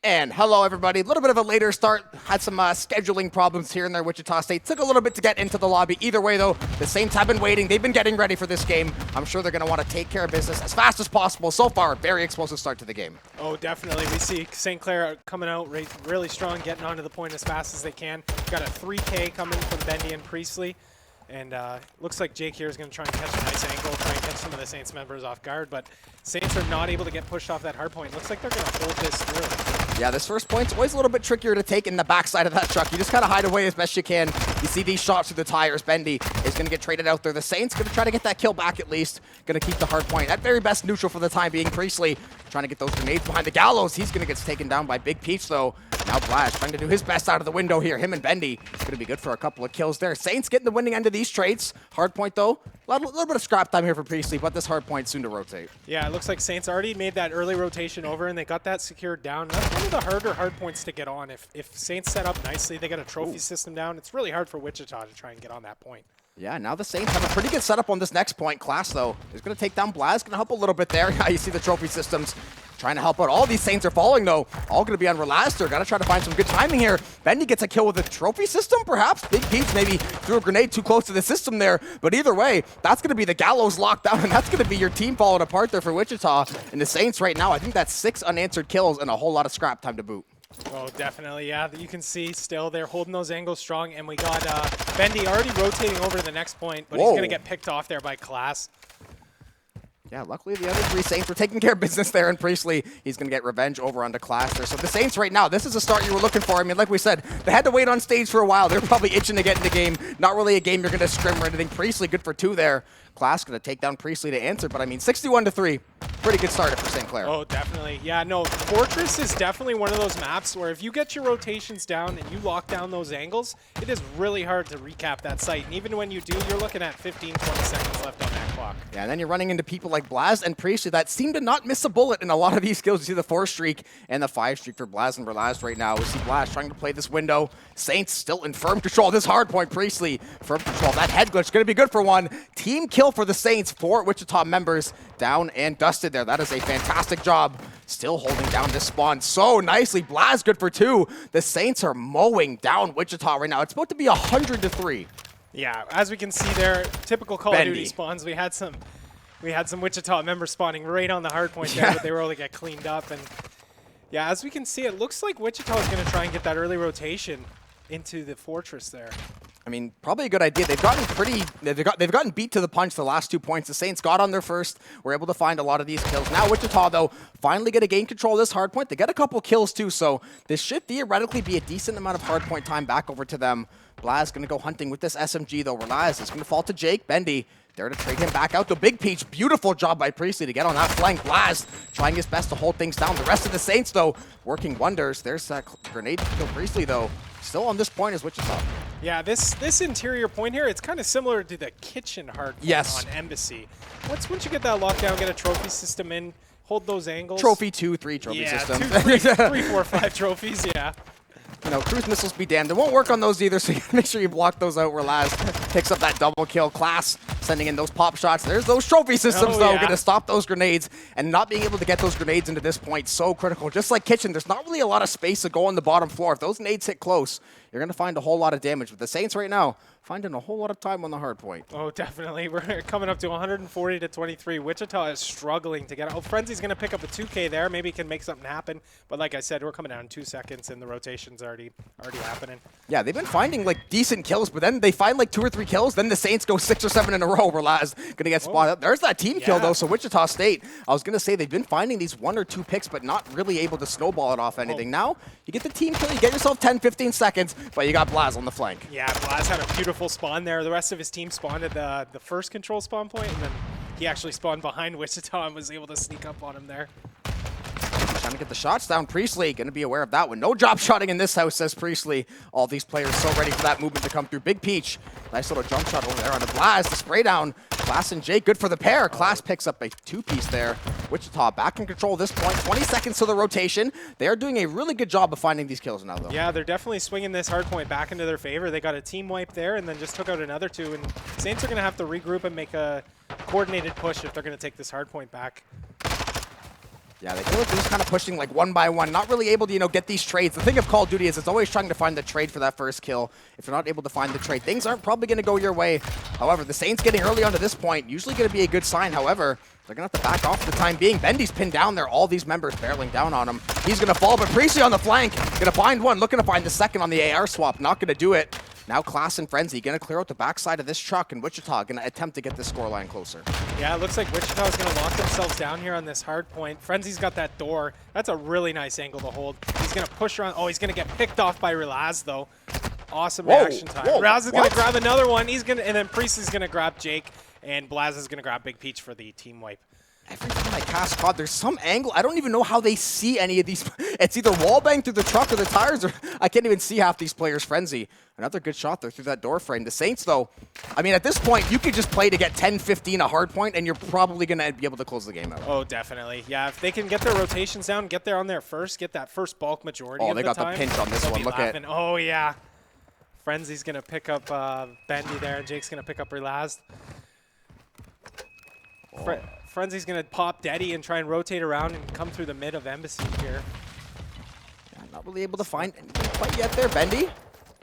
And hello, everybody. A little bit of a later start. Had some scheduling problems here and there. Wichita State took a little bit to get into the lobby. Either way, though, the Saints have been waiting. They've been getting ready for this game. I'm sure they're going to want to take care of business as fast as possible. So far, very explosive start to the game. Oh, definitely. We see St. Clair coming out really strong, getting onto the point as fast as they can. Got a 3K coming from Bendy and Priestley. And looks like Jake here is going to try and catch a nice angle, try and catch some of the Saints members off guard. But Saints are not able to get pushed off that hard point. Looks like they're going to hold this through. Yeah, this first point's always a little bit trickier to take in the backside of that truck. You just kind of hide away as best you can. You see these shots through the tires. Bendy is going to get traded out there. The Saints going to try to get that kill back at least. Going to keep the hard point. At very best neutral for the time being. Priestley trying to get those grenades behind the gallows. He's going to get taken down by Big Peach, though. Now Blash trying to do his best out of the window here. Him and Bendy going to be good for a couple of kills there. Saints getting the winning end of these trades. Hard point, though. A little bit of scrap time here for Priestley, but this hard point soon to rotate. Yeah, it looks like Saints already made that early rotation over, and they got that secured down. That's one of the harder hard points to get on. If Saints set up nicely, they got a trophy system down. It's really hard for Wichita to try and get on that point. Yeah, now the Saints have a pretty good setup on this next point. Class, though, is going to take down Blaz. Going to help a little bit there. Yeah, you see the trophy systems trying to help out. All these Saints are falling, though. All going to be on Relaster. Got to try to find some good timing here. Bendy gets a kill with a trophy system, perhaps. Big Peach maybe threw a grenade too close to the system there. But either way, that's going to be the gallows locked down, and that's going to be your team falling apart there for Wichita. And the Saints right now, I think that's 6 unanswered kills and a whole lot of scrap time to boot. Oh, definitely, yeah. You can see still they're holding those angles strong, and we got Bendy already rotating over to the next point, but he's going to get picked off there by Class. Yeah, luckily the other 3 Saints were taking care of business there, and Priestley, he's going to get revenge over onto Class there. So the Saints right now, this is a start you were looking for. I mean, like we said, they had to wait on stage for a while. They're probably itching to get in the game. Not really a game you're going to scrim or anything. Priestley good for 2 there. Class going to take down Priestley to answer, but I mean, 61-3. Pretty good start for St. Clair. Oh, definitely. Yeah, no, Fortress is definitely one of those maps where if you get your rotations down and you lock down those angles, it is really hard to recap that site. And even when you do, you're looking at 15, 20 seconds left on that clock. Yeah, and then you're running into people like Blaz and Priestley that seem to not miss a bullet in a lot of these kills. You see the 4 streak and the 5 streak for Blaz and Relaz right now. We see Blaz trying to play this window. Saints still in firm control. This hard point, Priestley, firm control. That head glitch going to be good for 1. Team kill for the Saints. 4 Wichita members down and dusted there. That is a fantastic job. Still holding down this spawn so nicely. Blaz good for 2. The Saints are mowing down Wichita right now. It's about to be 100-3. Yeah, as we can see there, typical Call of Duty spawns. We had some Wichita members spawning right on the hard point there, but they were able to get cleaned up. And yeah, as we can see, it looks like Wichita is going to try and get that early rotation into the fortress there. I mean, probably a good idea. They've gotten beat to the punch the last 2 points. The Saints got on their first. Were able to find a lot of these kills. Now Wichita, though, finally going to gain control of this hard point. They get a couple kills, too, so this should theoretically be a decent amount of hard point time back over to them. Blaz going to go hunting with this SMG, though. Relaz is going to fall to Jake. Bendy there to trade him back out. The Big Peach, beautiful job by Priestley to get on that flank. Blaz trying his best to hold things down. The rest of the Saints, though, working wonders. There's that grenade to kill Priestley, though. Still on this point is Wichita. Yeah, this interior point here, it's kind of similar to the kitchen hard point on Embassy. Once you get that lockdown, get a trophy system in, hold those angles. Trophy 2, 3 trophy systems. 3, 4, 5 trophies, yeah. You know, cruise missiles be damned. They won't work on those either, so you gotta make sure you block those out. Relaz picks up that double kill. Class sending in those pop shots. There's those trophy systems, though. Gonna stop those grenades, and not being able to get those grenades into this point, so critical. Just like kitchen, there's not really a lot of space to go on the bottom floor. If those nades hit close, you're gonna find a whole lot of damage. But the Saints right now, finding a whole lot of time on the hard point. Oh, definitely. We're coming up to 140-23. Wichita is struggling to get out. Oh, Frenzy's going to pick up a 2K there. Maybe he can make something happen. But like I said, we're coming down in 2 seconds, and the rotation's already happening. Yeah, they've been finding, like, decent kills, but then they find, like, 2 or 3 kills. Then the Saints go 6 or 7 in a row. Relaz going to get spotted up. There's that team kill, though. So Wichita State, I was going to say, they've been finding these 1 or 2 picks, but not really able to snowball it off anything. Now, you get the team kill. You get yourself 10, 15 seconds, but you got Blaz on the flank. Yeah, Blaz had a beautiful spawn there. The rest of his team spawned at the first control spawn point, and then he actually spawned behind Wichita and was able to sneak up on him there. Trying to get the shots down. Priestley going to be aware of that one. No drop shotting in this house, says Priestley. All these players so ready for that movement to come through. Big Peach, nice little jump shot over there on the Blaz. The spray down. Class and Jake, good for the pair. Class picks up a 2-piece there. Wichita back in control at this point. 20 seconds to the rotation. They are doing a really good job of finding these kills now, though. Yeah, they're definitely swinging this hard point back into their favor. They got a team wipe there and then just took out another 2. And Saints are going to have to regroup and make a coordinated push if they're going to take this hard point back. Yeah, they feel like they're just kind of pushing like one by one, not really able to, get these trades. The thing of Call of Duty is it's always trying to find the trade for that first kill. If you're not able to find the trade, things aren't probably going to go your way. However, the Saints getting early onto this point, usually going to be a good sign. However, they're going to have to back off for the time being. Bendy's pinned down there. All these members barreling down on him. He's going to fall, but Priestley on the flank. Going to find one, looking to find the second on the AR swap. Not going to do it. Now Class and Frenzy going to clear out the backside of this truck, and Wichita going to attempt to get this scoreline closer. Yeah, it looks like Wichita is going to lock themselves down here on this hard point. Frenzy's got that door. That's a really nice angle to hold. He's going to push around. Oh, he's going to get picked off by Relaz, though. Awesome reaction time. Relaz is going to grab another one. And then Priestley's going to grab Jake, and Blaz is going to grab Big Peach for the team wipe. Every time I cast COD, there's some angle. I don't even know how they see any of these. It's either wallbang through the truck or the tires, or I can't even see half these players. Frenzy. Another good shot there through that door frame. The Saints, though, I mean, at this point, you could just play to get 10, 15 a hard point, and you're probably going to be able to close the game out. Oh, definitely. Yeah, if they can get their rotations down, get there on there first, get that first bulk majority of the time. Oh, they got the pinch on this one. Look at it. Oh, yeah. Frenzy's going to pick up Bendy there, and Jake's going to pick up Relaz. Frenzy's going to pop Deddy and try and rotate around and come through the mid of Embassy here. Yeah, not really able to find anything quite yet there, Bendy.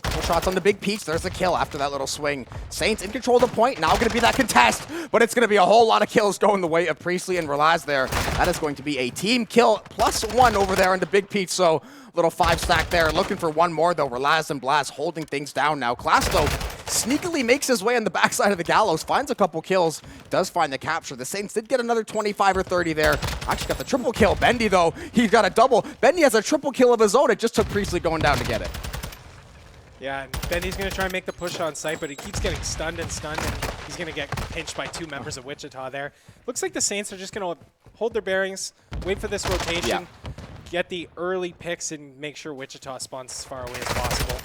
Couple shots on the Big Peach. There's the kill after that little swing. Saints in control of the point. Now going to be that contest, but it's going to be a whole lot of kills going the way of Priestley and Relaz there. That is going to be a team kill +1 over there on the Big Peach. So little 5-stack there. Looking for one more, though. Relaz and Blaz holding things down now. Class, though, sneakily makes his way on the backside of the gallows, finds a couple kills, does find the capture. The Saints did get another 25 or 30 there. Actually got the triple kill. Bendy, though, he's got a double. Bendy has a triple kill of his own. It just took Priestley going down to get it. Yeah, and Bendy's going to try and make the push on site, but he keeps getting stunned, and he's going to get pinched by 2 members of Wichita there. Looks like the Saints are just going to hold their bearings, wait for this rotation, get the early picks, and make sure Wichita spawns as far away as possible.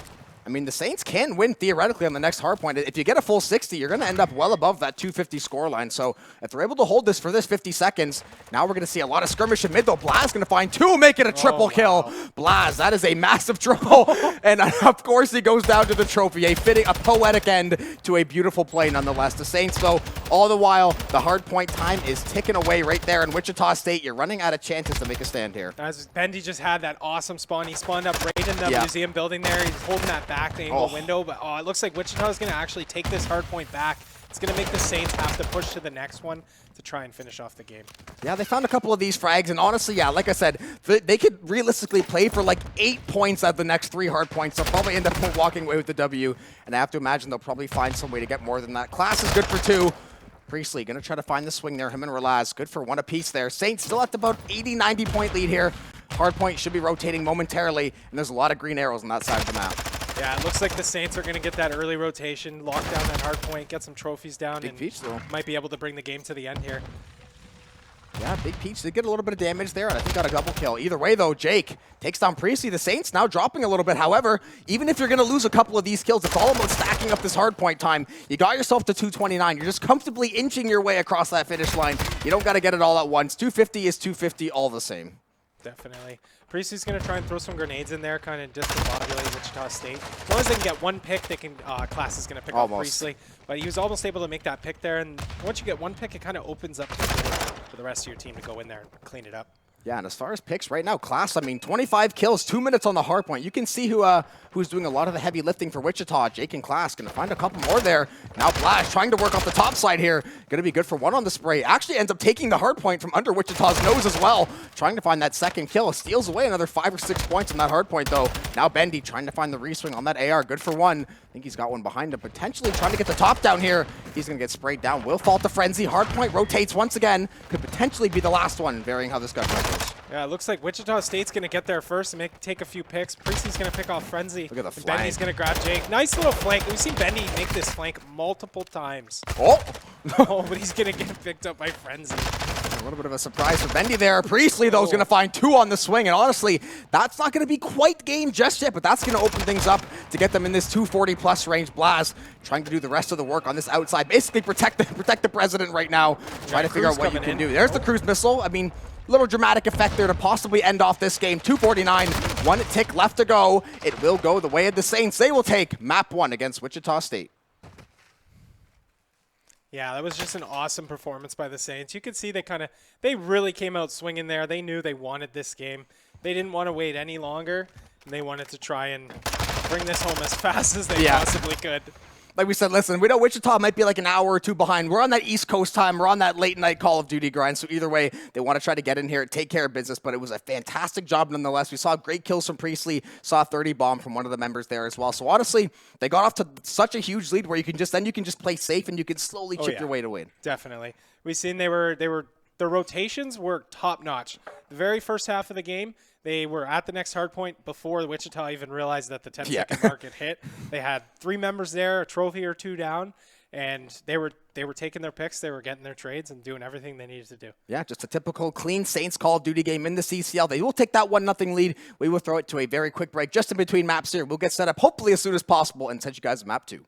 I mean, the Saints can win theoretically on the next hardpoint. If you get a full 60, you're going to end up well above that 250 scoreline. So if they're able to hold this for this 50 seconds, now we're going to see a lot of skirmish in mid, though. Blaz going to find 2, make it a triple kill. Blaz, that is a massive triple. And of course, he goes down to the trophy. A poetic end to a beautiful play nonetheless. The Saints, though, all the while, the hardpoint time is ticking away right there in Wichita State. You're running out of chances to make a stand here. As Bendy just had that awesome spawn. He spawned up right in the museum building there. He's holding that back angle window, but it looks like Wichita is going to actually take this hard point back. It's going to make the Saints have to push to the next one to try and finish off the game. Yeah, they found a couple of these frags, and honestly, yeah, like I said, they could realistically play for like 8 points out of the next 3 hard points. They'll probably end up walking away with the W, and I have to imagine they'll probably find some way to get more than that. Class is good for 2. Priestley going to try to find the swing there. Him and Relaz, good for 1 apiece there. Saints still at about 80, 90 point lead here. Hardpoint should be rotating momentarily, and there's a lot of green arrows on that side of the map. Yeah, it looks like the Saints are going to get that early rotation, lock down that hard point, get some trophies down, Big Peach, though, might be able to bring the game to the end here. Yeah, Big Peach did get a little bit of damage there, and I think got a double kill. Either way, though, Jake takes down Priestley. The Saints now dropping a little bit. However, even if you're going to lose a couple of these kills, it's all about stacking up this hard point time. You got yourself to 229. You're just comfortably inching your way across that finish line. You don't got to get it all at once. 250 is 250 all the same. Definitely. Priestley's going to try and throw some grenades in there, kind of discombobulate Wichita State. As long as they can get 1 pick, they can. Class is going to pick up Priestley. But he was almost able to make that pick there, and once you get 1 pick, it kind of opens up the door for the rest of your team to go in there and clean it up. Yeah, and as far as picks right now, Class, I mean, 25 kills, 2 minutes on the hard point. You can see who's doing a lot of the heavy lifting for Wichita. Jake and Class going to find a couple more there. Now Flash trying to work off the top side here. Going to be good for 1 on the spray. Actually ends up taking the hard point from under Wichita's nose as well. Trying to find that second kill. Steals away another 5 or 6 points on that hard point, though. Now Bendy trying to find the reswing on that AR. Good for 1. I think he's got one behind him. Potentially trying to get the top down here. He's going to get sprayed down. Will fall to Frenzy. Hard point rotates once again. Could potentially be the last one, varying how this gun goes. Yeah, it looks like Wichita State's going to get there first and take a few picks. Priestley's going to pick off Frenzy. Look at the flank. Bendy's going to grab Jake. Nice little flank. We've seen Bendy make this flank multiple times. Oh! Oh, but he's going to get picked up by Frenzy. A little bit of a surprise for Bendy there. Priestley, though, is going to find 2 on the swing. And honestly, that's not going to be quite game just yet, but that's going to open things up to get them in this 240-plus range. Blaz trying to do the rest of the work on this outside. Basically protect the president right now. Trying to figure out what you can do. There's the cruise missile. I mean, little dramatic effect there to possibly end off this game. 249, 1 tick left to go. It will go the way of the Saints. They will take map 1 against Wichita State. Yeah, that was just an awesome performance by the Saints. You could see they really came out swinging there. They knew they wanted this game. They didn't want to wait any longer, and they wanted to try and bring this home as fast as they possibly could. Like we said, listen, we know Wichita might be like an hour or two behind. We're on that East Coast time. We're on that late night Call of Duty grind. So either way, they want to try to get in here, take care of business. But it was a fantastic job nonetheless. We saw great kills from Priestley, saw a 30 bomb from one of the members there as well. So honestly, they got off to such a huge lead where you can just play safe and you can slowly chip your way to win. Definitely. We've seen the rotations were top notch. The very first half of the game, they were at the next hard point before Wichita even realized that the 10-second mark had hit. They had 3 members there, a trophy or 2 down, and they were taking their picks. They were getting their trades and doing everything they needed to do. Yeah, just a typical clean Saints Call of Duty game in the CCL. They will take that 1-0 lead. We will throw it to a very quick break just in between maps here. We'll get set up hopefully as soon as possible and send you guys a map 2.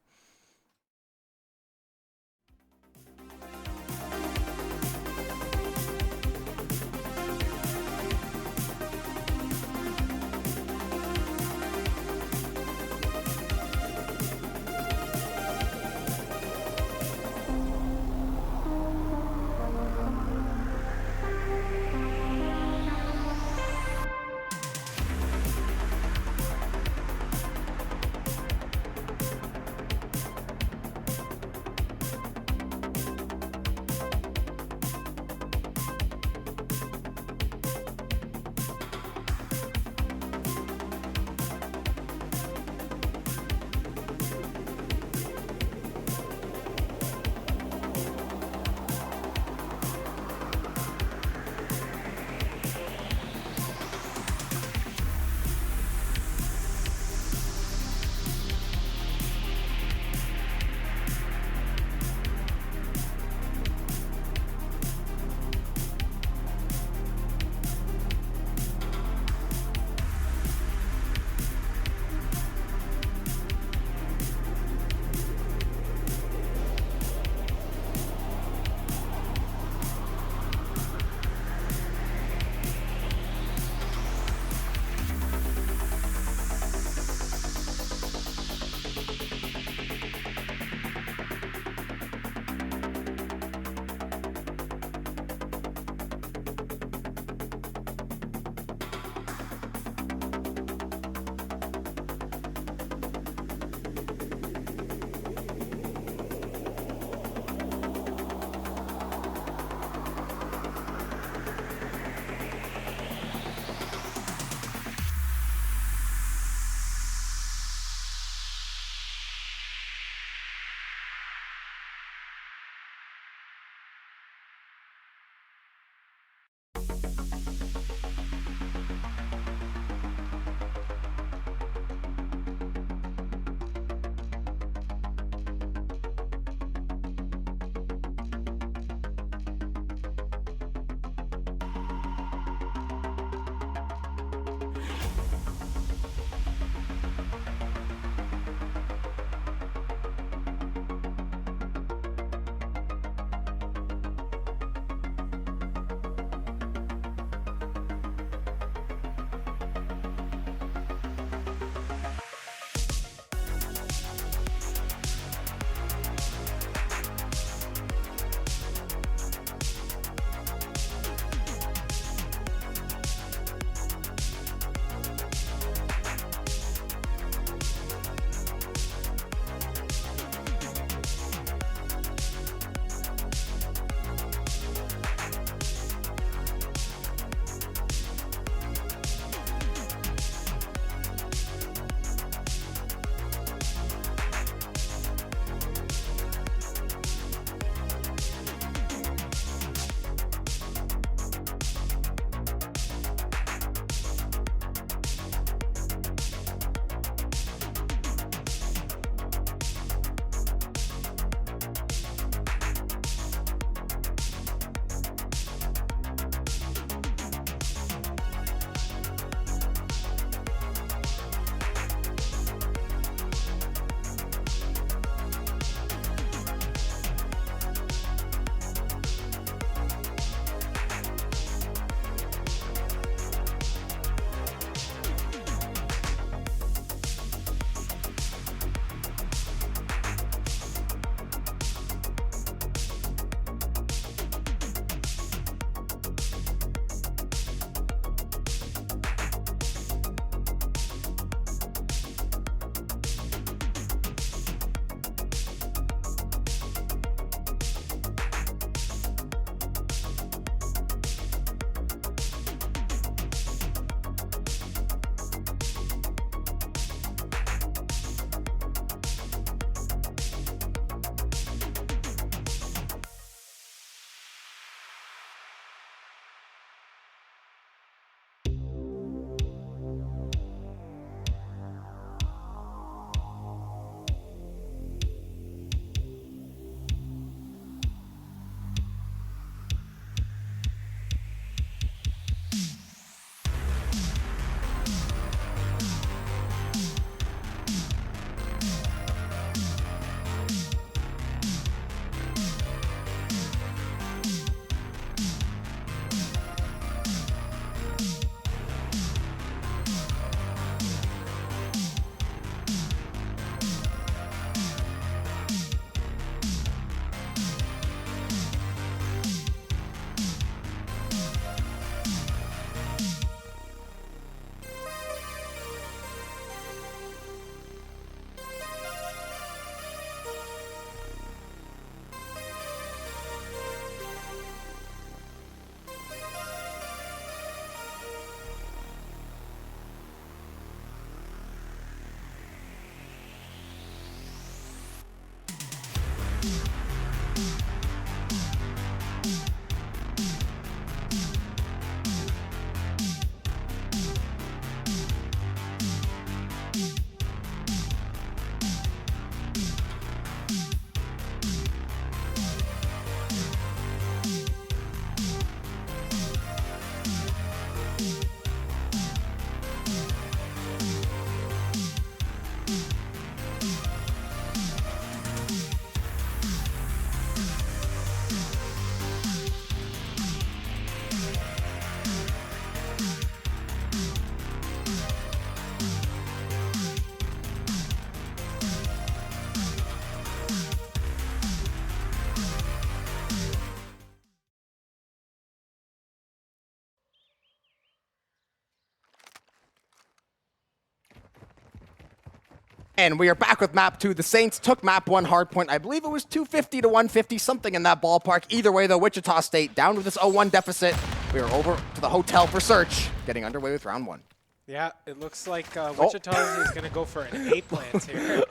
And we are back with map 2. The Saints took map 1 hardpoint. I believe it was 250 to 150, something in that ballpark. Either way, though, Wichita State down with this 0-1 deficit. We are over to the hotel for search, getting underway with round 1. Yeah, it looks like Wichita is going to go for an A plant here.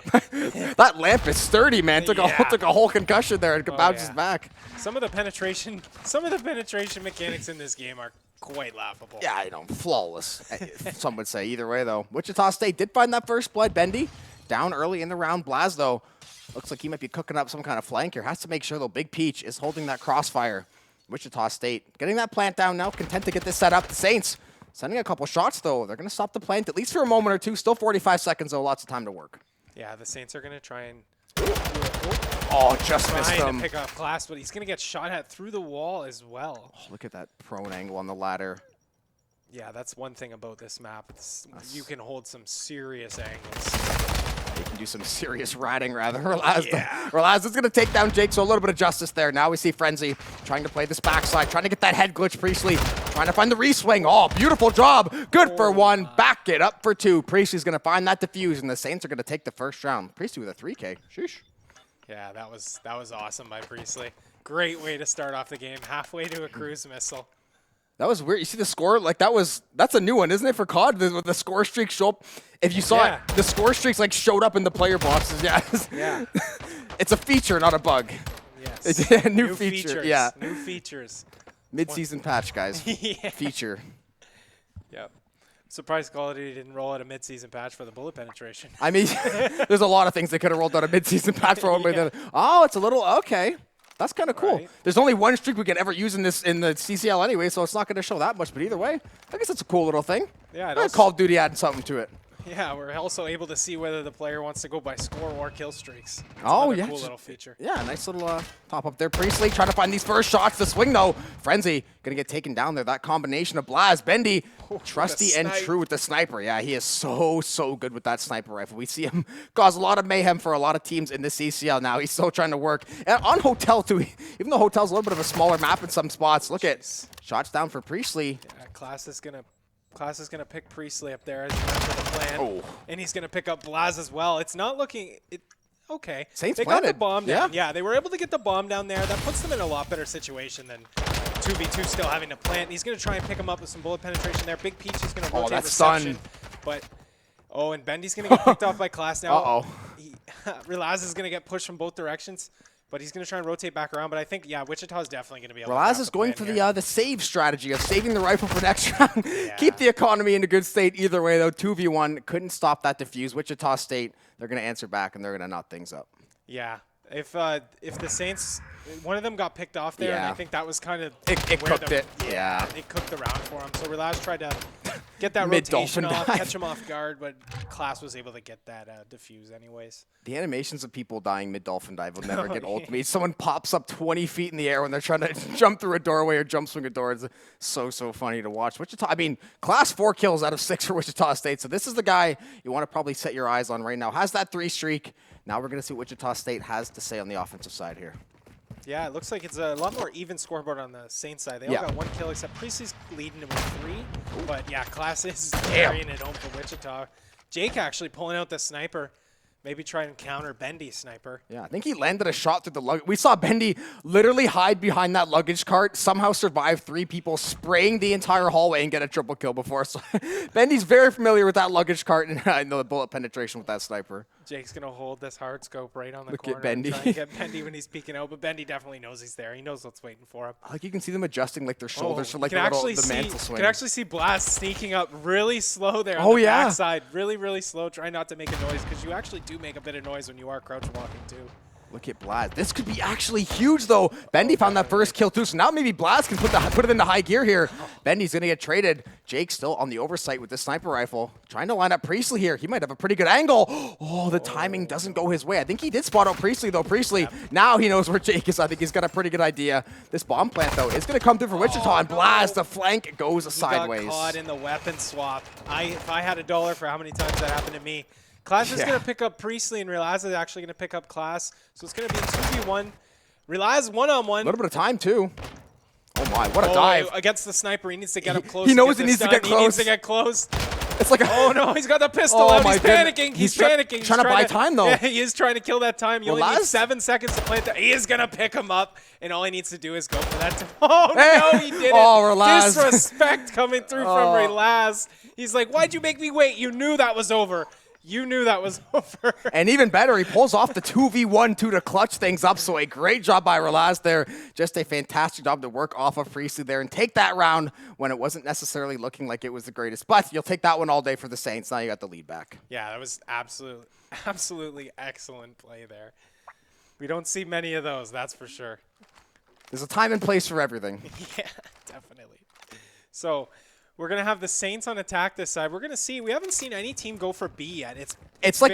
That lamp is sturdy, man. Took a whole concussion there and bounces back. Some of the penetration mechanics in this game are quite laughable. Yeah, I know, flawless. Some would say. Either way, though, Wichita State did find that first blood. Bendy down early in the round. Blaz, though, looks like he might be cooking up some kind of flank here. Has to make sure, though, Big Peach is holding that crossfire. Wichita State getting that plant down now, content to get this set up. The Saints sending a couple shots, though. They're going to stop the plant, at least for a moment or two. Still 45 seconds, though. Lots of time to work. Yeah, the Saints are going to try and... Oh, just missed him. Trying to pick up Class, but he's going to get shot at through the wall as well. Oh, look at that prone angle on the ladder. Yeah, that's one thing about this map. You can hold some serious angles. You can do some serious ratting, rather. Relaz is going to take down Jake, so a little bit of justice there. Now we see Frenzy trying to play this backside, trying to get that head glitch. Priestley trying to find the reswing. Oh, beautiful job. Good for one. Back it up for two. Priestley's going to find that defuse, and the Saints are going to take the first round. Priestley with a 3K. Sheesh. Yeah, that was awesome by Priestley. Great way to start off the game, halfway to a cruise missile. That was weird. You see the score? Like, that's a new one, isn't it, for COD? The score streaks show up. If you saw it, the score streaks, like, showed up in the player boxes. Yeah. It's a feature, not a bug. Yes. It's a new feature. Features. Yeah. New features. Mid-season patch, guys. Feature. Yep. Surprised Call of Duty didn't roll out a mid-season patch for the bullet penetration. I mean, there's a lot of things they could have rolled out a mid-season patch for. Oh, it's a little, okay. That's kind of cool. Right. There's only one streak we can ever use in the CCL anyway, so it's not going to show that much. But either way, I guess it's a cool little thing. Yeah, Call of Duty adding something to it. Yeah, we're also able to see whether the player wants to go by score or kill streaks. Oh, yeah. Cool little feature. Yeah, nice little pop up there. Priestley trying to find these first shots. The swing, though. Frenzy going to get taken down there. That combination of Blaz, Bendy, trusty and true with the sniper. Yeah, he is so good with that sniper rifle. We see him cause a lot of mayhem for a lot of teams in the CCL now. He's still trying to work. And on Hotel, too. Even though Hotel's a little bit of a smaller map in some spots. Look at shots down for Priestley. Yeah, Class is going to pick Priestley up there as he went for the plan. And he's going to pick up Blaz as well. It's not looking... Okay. Saints they planted. got the bomb down. Yeah, they were able to get the bomb down there. That puts them in a lot better situation than 2v2 still having to plant. He's going to try and pick him up with some bullet penetration there. Big Peach is going to rotate reception. But, and Bendy's going to get picked off by Class now. Relaz is going to get pushed from both directions. But he's going to try and rotate back around. But I think, Wichita is definitely going to be able to Relaz is going for the save strategy of saving the rifle for next round. Keep the economy in a good state either way, though. 2v1 couldn't stop that defuse. Wichita State, they're going to answer back, and they're going to knot things up. Yeah. If the Saints, one of them got picked off there, and I think that was kind of it cooked it. Yeah. It cooked the round for him. So Relaz tried to get that rotation off, catch him off guard, but Class was able to get that diffuse anyways. The animations of people dying mid-dolphin dive will never get old to me. Someone pops up 20 feet in the air when they're trying to jump through a doorway or jump swing a door. It's so funny to watch. Wichita, I mean, Class 4 kills out of 6 for Wichita State. So this is the guy you want to probably set your eyes on right now. Has that 3 streak. Now we're going to see what Wichita State has to say on the offensive side here. Yeah, it looks like it's a lot more even scoreboard on the Saints side. They all got 1 kill, except Priestley's leading with 3. But yeah, Class is carrying it home for Wichita. Jake actually pulling out the sniper. Maybe try and counter Bendy's sniper. Yeah, I think he landed a shot through the luggage. We saw Bendy literally hide behind that luggage cart, somehow survive 3 people spraying the entire hallway and get a triple kill before. So Bendy's very familiar with that luggage cart and I know the bullet penetration with that sniper. Jake's going to hold this hard scope right on the corner. Look at Bendy. And try and get Bendy when he's peeking out, but Bendy definitely knows he's there. He knows what's waiting for him. Like you can see them adjusting like their shoulders for like the mantle swing. You can actually see Blast sneaking up really slow there on the backside. Really slow. Try not to make a noise because you actually do make a bit of noise when you are crouch walking too. Look at Blaz. This could be actually huge, though. Bendy found that first kill, too, so now maybe Blaz can put it into high gear here. Bendy's going to get traded. Jake still on the oversight with the sniper rifle. Trying to line up Priestley here. He might have a pretty good angle. Oh, the timing doesn't go his way. I think he did spot out Priestley, though. Priestley, now he knows where Jake is. I think he's got a pretty good idea. This bomb plant, though, is going to come through for Wichita, and Blaz, the flank goes sideways. He got caught in the weapon swap. If I had $1 for how many times that happened to me, Class is going to pick up Priestley, and Relaz is actually going to pick up Class. So it's going to be 2v1. Relaz one-on-one. A little bit of time, too. Oh, my. What a dive. Against the sniper. He needs to get up close. He knows he needs to get close. He needs to get close. It's like oh no, he's got the pistol Oh out. my He's goodness. panicking. He's He's panicking. trying to buy time, though. Yeah, he is trying to kill that time. You only need Relaz? 7 seconds to plant that. He is going to pick him up, and all he needs to do is go for that. Oh Hey. no, he didn't. Oh, Relaz. Disrespect coming through from Relaz. He's like, why'd you make me wait? You knew that was over. You knew that was over. And even better, he pulls off the 2v1 to clutch things up. So a great job by Relaz there. Just a fantastic job to work off of Priestley there and take that round when it wasn't necessarily looking like it was the greatest. But you'll take that one all day for the Saints. Now you got the lead back. Yeah, that was absolutely excellent play there. We don't see many of those, that's for sure. There's a time and place for everything. Yeah, definitely. So we're going to have the Saints on attack this side. We're going to see. We haven't seen any team go for B yet. It's like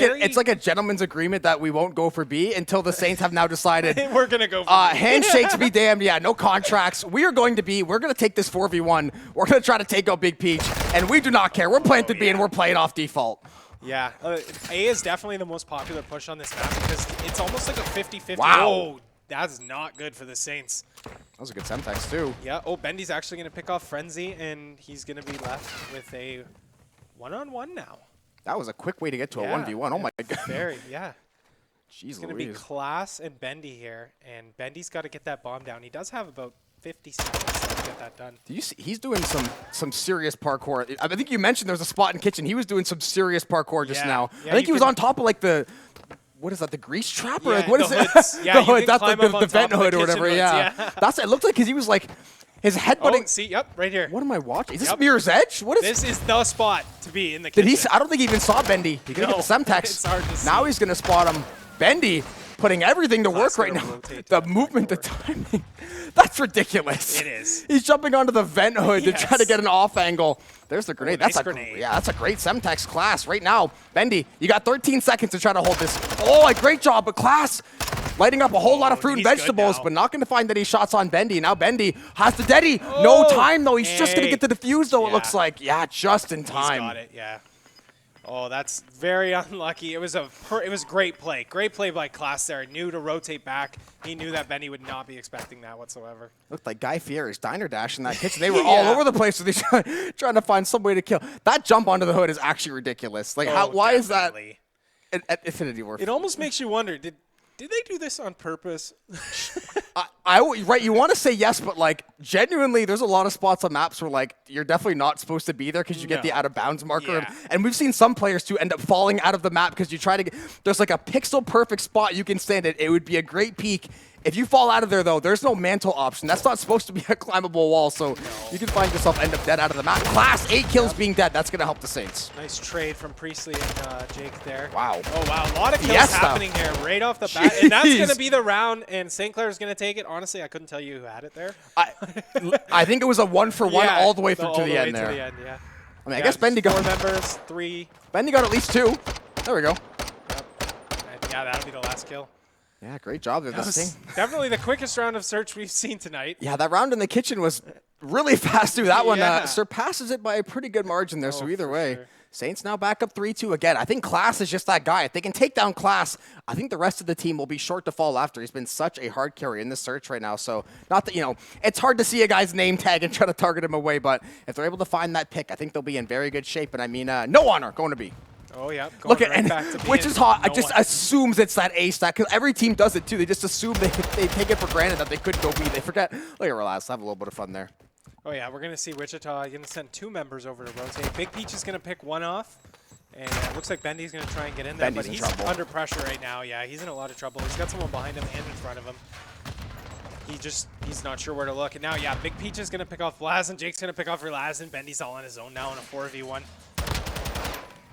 a gentleman's agreement that we won't go for B until the Saints have now decided. We're going to go for B. Handshakes be damned. Yeah, no contracts. We are going to B. We're going to take this 4v1. We're going to try to take out Big Peach, and we do not care. We're playing to B, and we're playing off default. Yeah, A is definitely the most popular push on this map because it's almost like a 50-50. Wow. Oh, that's not good for the Saints. That was a good Semtex, too. Yeah. Oh, Bendy's actually going to pick off Frenzy, and he's going to be left with a one-on-one now. That was a quick way to get to a 1v1. Oh, my God. Very, yeah. Jeez It's going to be Class and Bendy here, and Bendy's got to get that bomb down. He does have about 50 seconds to get that done. Do you see, he's doing some serious parkour. I think you mentioned there was a spot in kitchen. He was doing some serious parkour just now. Yeah, I think he was on top of like the, what is that, the grease trap? Or Yeah, like, what is the it? hoods. Yeah, the you hood. can That's climb like up on the vent top of hood the or whatever. kitchen Yeah. hoods, That's it. Looked like because he was like, his headbutting. Oh, see, yep, right here. What am I watching? Is this Yep. Mirror's Edge? What is This is the spot to be in the Did kitchen. he? I don't think he even saw Bendy. He could No, get the Semtex. it's hard to Now see. he's gonna spot him. Bendy putting everything to work Class right gonna now. rotate The to movement, the timing. That's ridiculous. It is. He's jumping onto the vent hood to try to Yes. get an off angle. There's the grenade. nice That's a grenade. Yeah, that's a great Semtex. Class right now. Bendy, you got 13 seconds to try to hold this. Oh, a great job, but Class lighting up a whole lot of fruit and he's good vegetables, now. but not going to find any shots on Bendy. Now Bendy has the Deddy. No time, though. He's just going to Hey. get the defuse, though, it Yeah. looks like. Yeah, just in He's time. got it, yeah. Oh, that's very unlucky. It was great play. Great play by Class there. Knew to rotate back. He knew that Benny would not be expecting that whatsoever. Looked like Guy Fieri's diner dash in that kitchen. They were all Yeah. over the place with trying to find some way to kill. That jump onto the hood is actually ridiculous. Like, why is that Definitely. at Infinity War? It almost makes you wonder, did they do this on purpose? Right, you want to say yes, but like genuinely, there's a lot of spots on maps where like you're definitely not supposed to be there because you get the No. out of bounds marker, Yeah. and we've seen some players too end up falling out of the map because you try to get. There's like a pixel perfect spot you can stand it. It would be a great peak. If you fall out of there though, there's no mantle option. That's not supposed to be a climbable wall, so you can find yourself end up dead out of the map. Class 8 kills being dead. That's gonna help the Saints. Nice trade from Priestley and Jake there. Wow. Oh, wow. A lot of kills Fiesta. happening here right off the bat. And that's going Jeez. to be the round, and St. Clair's going to take it. Honestly, I couldn't tell you who had it there. I think it was a 1-for-1 Yeah, all the way through all to the the way end there. To the end, yeah. I mean, I guess Bendy Four got members, 3. Bendy got at least 2. There we go. And yeah, that'll be the last kill. Yeah, great job there. That This was thing. definitely the quickest round of search we've seen tonight. Yeah, that round in the kitchen was really fast too. That one Yeah. surpasses it by a pretty good margin there. So either for way, sure. Saints now back up 3-2 again. I think Class is just that guy. If they can take down Class, I think the rest of the team will be short to fall after. He's been such a hard carry in this search right now. So not that, it's hard to see a guy's name tag and try to target him away, but if they're able to find that pick, I think they'll be in very good shape. And I mean, no honor going to be. Oh, yeah. Look at right back to which being is hot. I no just one. assumes it's that A stack because every team does it too. They just assume they take it for granted that they could go B. They forget. Look at Relaz. Have a little bit of fun there. Oh, yeah. We're going to see Wichita going to send 2 members over to rotate. Big Peach is going to pick 1 off. And it looks like Bendy's going to try and get in there. Bendy's but in he's trouble. under pressure right now. Yeah, he's in a lot of trouble. He's got someone behind him and in front of him. He's not sure where to look. And now, yeah, Big Peach is going to pick off Laz, and Jake's going to pick off Relaz, and Bendy's all on his own now in a 4v1.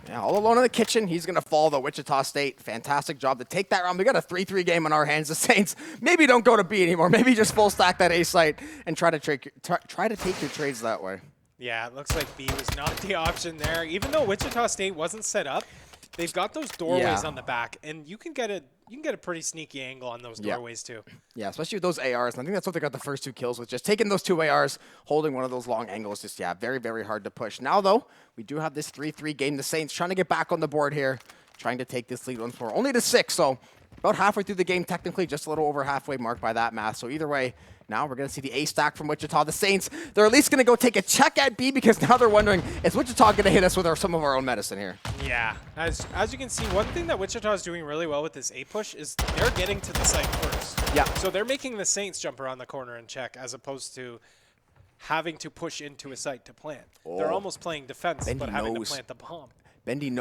Yeah, all alone in the kitchen. He's going to fall the Wichita State. Fantastic job to take that round. We got a 3-3 game on our hands. The Saints maybe don't go to B anymore. Maybe just full stack that A site and try to take your trades that way. Yeah, it looks like B was not the option there. Even though Wichita State wasn't set up, they've got those doorways Yeah. on the back, and you can get a pretty sneaky angle on those Yeah. doorways too. Yeah, especially with those ARs. And I think that's what they got the first 2 kills with. Just taking those 2 ARs, holding one of those long angles. Just, yeah, very, very hard to push. Now, though, we do have this 3-3 game. The Saints trying to get back on the board here, trying to take this lead once more. Only to 6, so about halfway through the game technically, just a little over halfway mark by that math. So either way, Now we're going to see the A stack from Wichita. The Saints, they're at least going to go take a check at B because now they're wondering, is Wichita going to hit us with some of our own medicine here? Yeah, as you can see, one thing that Wichita is doing really well with this A push is they're getting to the site first. Yeah. So they're making the Saints jump around the corner and check as opposed to having to push into a site to plant. They're almost playing defense, but having to plant the bomb. Bendy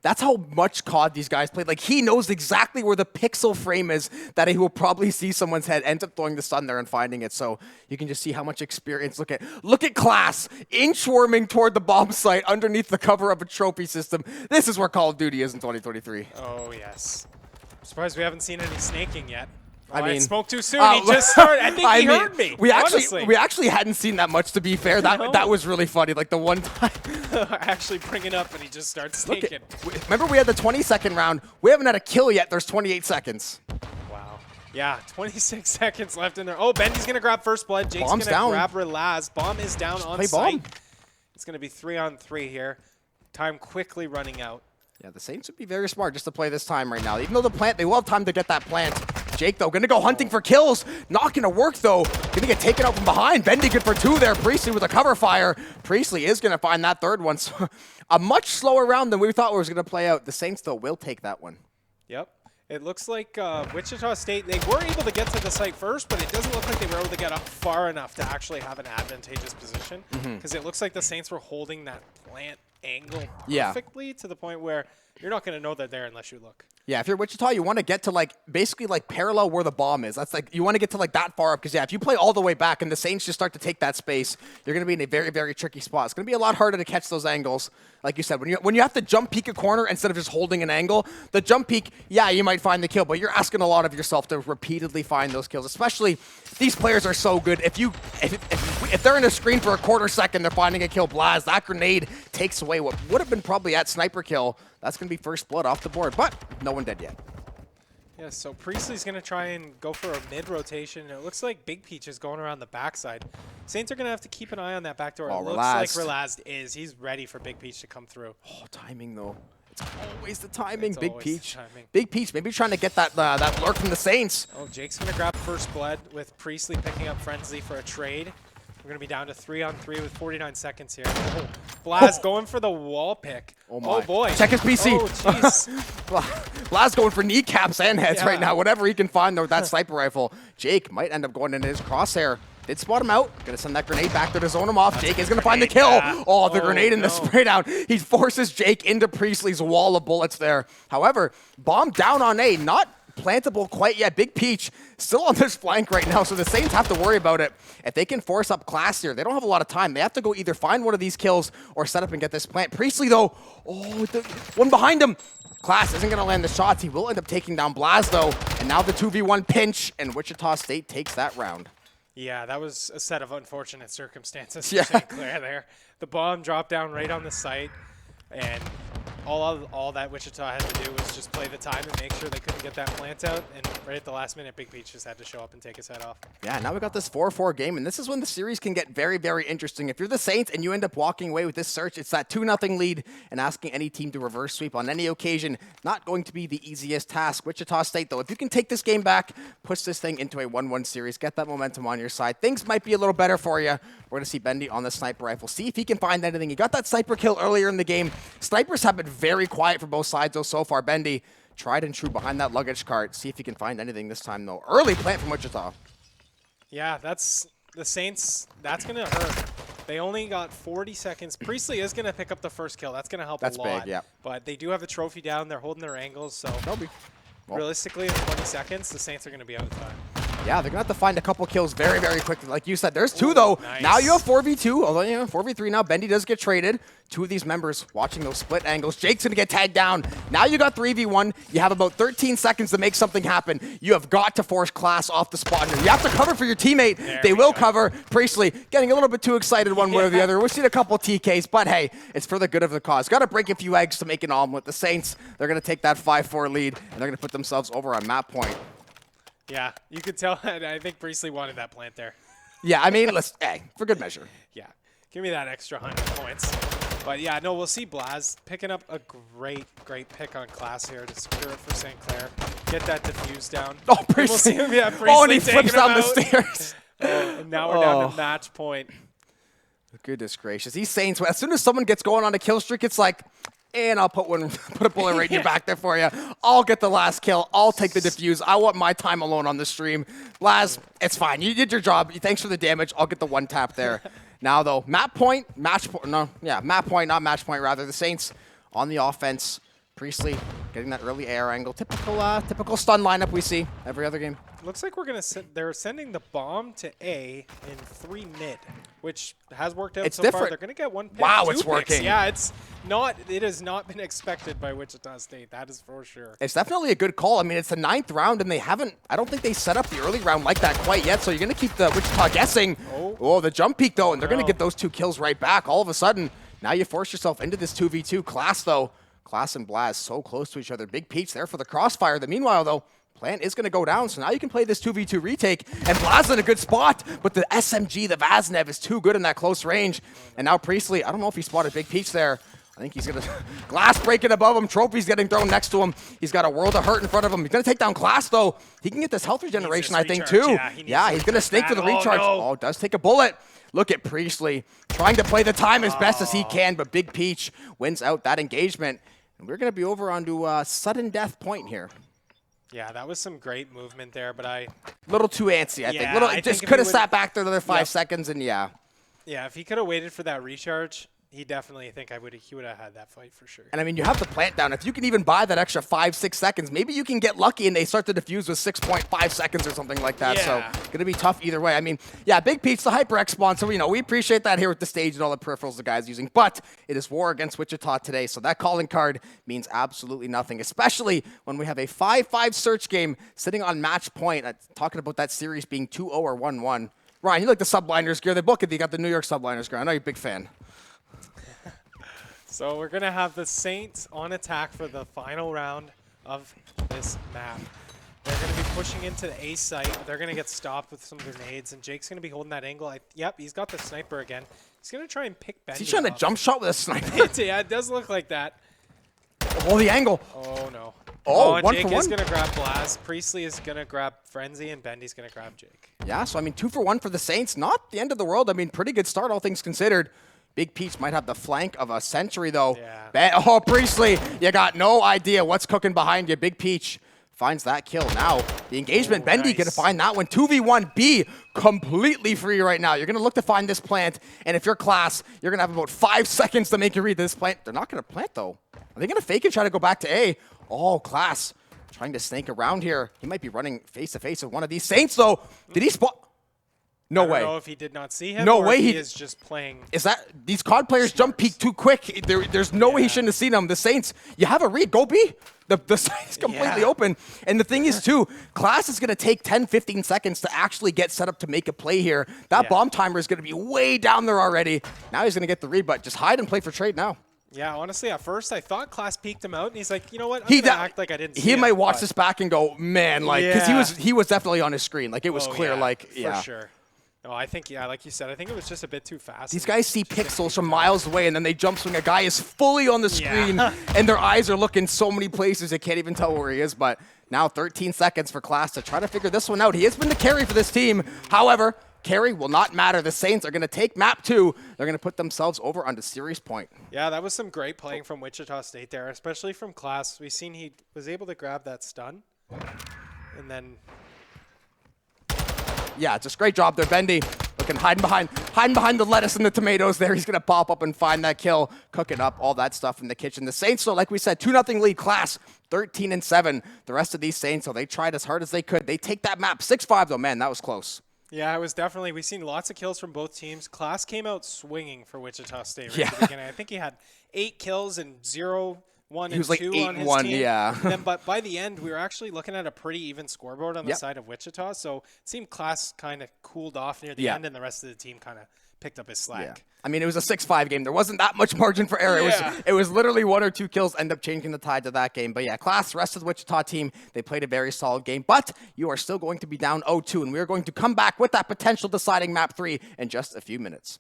that's how much COD these guys play. Like, he knows exactly where the pixel frame is that he will probably see someone's head, ends up throwing the stun there and finding it. So you can just see how much experience. Look at Class inchworming toward the bomb site underneath the cover of a trophy system. This is where Call of Duty is in 2023. Oh, yes. I'm surprised we haven't seen any snaking yet. I mean, spoke too soon. He just started. I think he heard me. We actually hadn't seen that much, to be fair. That was really funny. Like the one time, actually bring it up and he just starts snaking. Remember, we had the 20-second round. We haven't had a kill yet. There's 28 seconds. Wow. Yeah, 26 seconds left in there. Oh, Bendy's gonna grab first blood. Jake's Bomb's gonna down. grab Relaz. Bomb is down on site. It's gonna be 3-on-3 here. Time quickly running out. Yeah, the Saints would be very smart just to play this time right now. Even though the plant, they will have time to get that plant. Jake, though, gonna go hunting for kills. Not gonna work, though. Gonna get taken out from behind. Bendy good for 2 there. Priestley with a cover fire. Priestley is gonna find that third one. So a much slower round than we thought it was gonna play out. The Saints, though, will take that one. Yep. It looks like Wichita State, they were able to get to the site first, but it doesn't look like they were able to get up far enough to actually have an advantageous position. Because it looks like the Saints were holding that plant angle perfectly to the point where you're not going to know they're there unless you look. Yeah, if you're Wichita, you want to get to basically parallel where the bomb is. That's you want to get to that far up because if you play all the way back and the Saints just start to take that space, you're going to be in a very, very tricky spot. It's going to be a lot harder to catch those angles. Like you said, when you have to jump peek a corner instead of just holding an angle, the jump peek, yeah, you might find the kill, but you're asking a lot of yourself to repeatedly find those kills. Especially these players are so good. If they're in a screen for a quarter second, they're finding a kill. Blaz, that grenade takes away what would have been probably at sniper kill. That's going to be first blood off the board, but no one dead yet. Yeah, so Priestley's going to try and go for a mid-rotation. It looks like Big Peach is going around the backside. Saints are going to have to keep an eye on that back door. It looks like Relazed is. He's ready for Big Peach to come through. Oh, timing, though. It's always the timing. Big Peach. Big Peach maybe trying to get that lurk from the Saints. Oh, Jake's going to grab first blood with Priestley picking up Frenzy for a trade. We're going to be down to 3-on-3 with 49 seconds here. Oh, Blaz going for the wall pick. Oh, boy. Check his PC. Oh, jeez. Blaz going for kneecaps and heads right now. Whatever he can find with that sniper rifle. Jake might end up going into his crosshair. Did spot him out. Going to send that grenade back there to zone him off. Jake is going to find the kill. Oh, the grenade and the spray down. He forces Jake into Priestley's wall of bullets there. However, bomb down on A. Not plantable quite yet. Big Peach still on this flank right now, so the Saints have to worry about it. If they can force up Class here, they don't have a lot of time. They have to go either find one of these kills or set up and get this plant. Priestley, though, one behind him. Class isn't going to land the shots. He will end up taking down Blaz, though, and now the 2v1 pinch, and Wichita State takes that round. Yeah, that was a set of unfortunate circumstances for St. Clair there. The bomb dropped down right on the site, and all that Wichita had to do was just play the time and make sure they couldn't get that plant out. And right at the last minute, Big Peach just had to show up and take his head off. Yeah, now we got this 4-4 game, and this is when the series can get very, very interesting. If you're the Saints and you end up walking away with this search, it's that 2-0 lead, and asking any team to reverse sweep on any occasion, not going to be the easiest task. Wichita State, though, if you can take this game back, push this thing into a 1-1 series, get that momentum on your side, things might be a little better for you. We're going to see Bendy on the sniper rifle. See if he can find anything. He got that sniper kill earlier in the game. Snipers have been very quiet for both sides, though, so far. Bendy tried and true behind that luggage cart. See if he can find anything this time, though. Early plant from Wichita. Yeah, that's the Saints. That's going to hurt. They only got 40 seconds. Priestley is going to pick up the first kill. That's going to help a lot. That's big, yeah. But they do have the trophy down. They're holding their angles, so realistically, in 20 seconds, the Saints are going to be out of time. Yeah, they're going to have to find a couple kills very, very quickly. Like you said, there's 2, though. Nice. Now you have 4v2, although, 4v3 now. Bendy does get traded. 2 of these members watching those split angles. Jake's going to get tagged down. Now you got 3v1. You have about 13 seconds to make something happen. You have got to force Class off the spot here. You have to cover for your teammate. They will cover. Priestley getting a little bit too excited one way or the other. We've seen a couple TKs, but hey, it's for the good of the cause. Got to break a few eggs to make an omelet. The Saints, they're going to take that 5-4 lead, and they're going to put themselves over on map point. Yeah, you could tell. I think Priestley wanted that plant there. Yeah, I mean, for good measure. Yeah, give me that extra 100 points. But yeah, no, we'll see Blaz picking up a great pick on Class here to secure it for St. Clair. Get that defuse down. Oh, Priestley. We'll see him, Priestley and he flips down the stairs. And now we're down to match point. Goodness gracious. These Saints, as soon as someone gets going on a kill streak, it's like, and I'll put a bullet right in your back there for you. I'll get the last kill. I'll take the defuse. I want my time alone on the stream. Laz, it's fine. You did your job. Thanks for the damage. I'll get the one tap there. Now, though, map point, match point. No, yeah, map point, not match point, rather. The Saints on the offense. Priestley getting that early air angle. Typical stun lineup we see every other game. Looks like we're they're sending the bomb to A in 3 mid, which has worked out so far. They're gonna get 1 pick. Wow, 2 it's picks. working. Yeah, it has not been expected by Wichita State. That is for sure. It's definitely a good call. I mean, it's the 9th round, and I don't think they set up the early round like that quite yet, so you're gonna keep the Wichita guessing. Oh, the jump peek, though, and they're gonna get those 2 kills right back. All of a sudden, now you force yourself into this 2v2. Class, though. Class and Blaz so close to each other. Big Peach there for the crossfire. Meanwhile, though, Plant is going to go down, so now you can play this 2v2 retake, and Blaz in a good spot, but the SMG, the Vaznev, is too good in that close range. And now Priestley, I don't know if he spotted Big Peach there. I think he's going to... Glass breaking above him. Trophies getting thrown next to him. He's got a world of hurt in front of him. He's going to take down Class, though. He can get this health regeneration, I think, too. Yeah, he's going to snake for the recharge. Oh, does take a bullet. Look at Priestley trying to play the time as best as he can, but Big Peach wins out that engagement. And we're going to be over onto sudden death point here. Yeah, that was some great movement there, but a little too antsy, I think. Just could have sat back there another 5 seconds, and yeah. Yeah, if he could have waited for that recharge, he definitely he would have had that fight for sure. And I mean, you have the plant down. If you can even buy that extra 5-6 seconds, maybe you can get lucky and they start to defuse with 6.5 seconds or something like that. Yeah. So gonna be tough either way. I mean, yeah, Big Pete's the HyperX spawn, so we appreciate that here with the stage and all the peripherals the guys using. But it is war against Wichita today, so that calling card means absolutely nothing, especially when we have a 5-5 search game sitting on match point. Talking about that series being 2-0 or 1-1. Ryan, you like the subliners gear? They book it. You got the New York subliners gear. I know you're a big fan. So we're going to have the Saints on attack for the final round of this map. They're going to be pushing into the A site. They're going to get stopped with some grenades, and Jake's going to be holding that angle. Yep, he's got the sniper again. He's going to try and pick Bendy. Is he trying to jump shot with a sniper? Yeah, it does look like that. Oh, the angle. Oh, no. Oh, and 1 Jake for 1. is going to grab Blaz. Priestley is going to grab Frenzy, and Bendy's going to grab Jake. Yeah, so I mean, 2 for 1 for the Saints. Not the end of the world. I mean, pretty good start, all things considered. Big Peach might have the flank of a century, though. Yeah. Oh, Priestley, you got no idea what's cooking behind you. Big Peach finds that kill. Now, the engagement, Bendy going to find that one. 2v1, B, completely free right now. You're going to look to find this plant, and if you're Class, you're going to have about 5 seconds to make you read this plant. They're not going to plant, though. Are they going to fake and try to go back to A? Oh, Class trying to snake around here. He might be running face-to-face with one of these Saints, though. Did he spot? No way. I don't know if he did not see him. No or way. He is just playing. Is that these COD players jump peek too quick? There's no way he shouldn't have seen them. The Saints, you have a read. Go B. The site is completely open. And the thing is, too, Class is going to take 10, 15 seconds to actually get set up to make a play here. That bomb timer is going to be way down there already. Now he's going to get the read, but just hide and play for trade now. Yeah, honestly, at first I thought Class peeked him out, and he's like, you know what? I'm going to act like I didn't see him. He might watch this back and go, man, like, because he was definitely on his screen. Like, it was clear, For sure. No, I think, like you said, I think it was just a bit too fast. These guys see pixels from miles away, and then they jump swing. A guy is fully on the screen, and their eyes are looking so many places they can't even tell where he is. But now 13 seconds for Class to try to figure this one out. He has been the carry for this team. However, carry will not matter. The Saints are going to take map 2. They're going to put themselves over onto series point. Yeah, that was some great playing from Wichita State there, especially from Class. We've seen he was able to grab that stun, and then... Yeah, just great job there, Bendy. Looking hiding behind the lettuce and the tomatoes there. He's going to pop up and find that kill, cooking up all that stuff in the kitchen. The Saints, though, like we said, 2-0 lead. Class 13-7. The rest of these Saints, so they tried as hard as they could. They take that map 6-5, though. Man, that was close. Yeah, it was definitely. We've seen lots of kills from both teams. Class came out swinging for Wichita State right at the beginning. I think he had 8 kills and 0, 1, and 2 like on his 8-1, team. yeah. And then, but by the end, we were actually looking at a pretty even scoreboard on the side of Wichita. So it seemed Class kind of cooled off near the end, and the rest of the team kind of picked up his slack. Yeah. I mean, it was a 6-5 game. There wasn't that much margin for error. It was literally 1 or 2 kills end up changing the tide to that game. But yeah, Class, rest of the Wichita team, they played a very solid game. But you are still going to be down 0-2, and we are going to come back with that potential deciding map 3 in just a few minutes.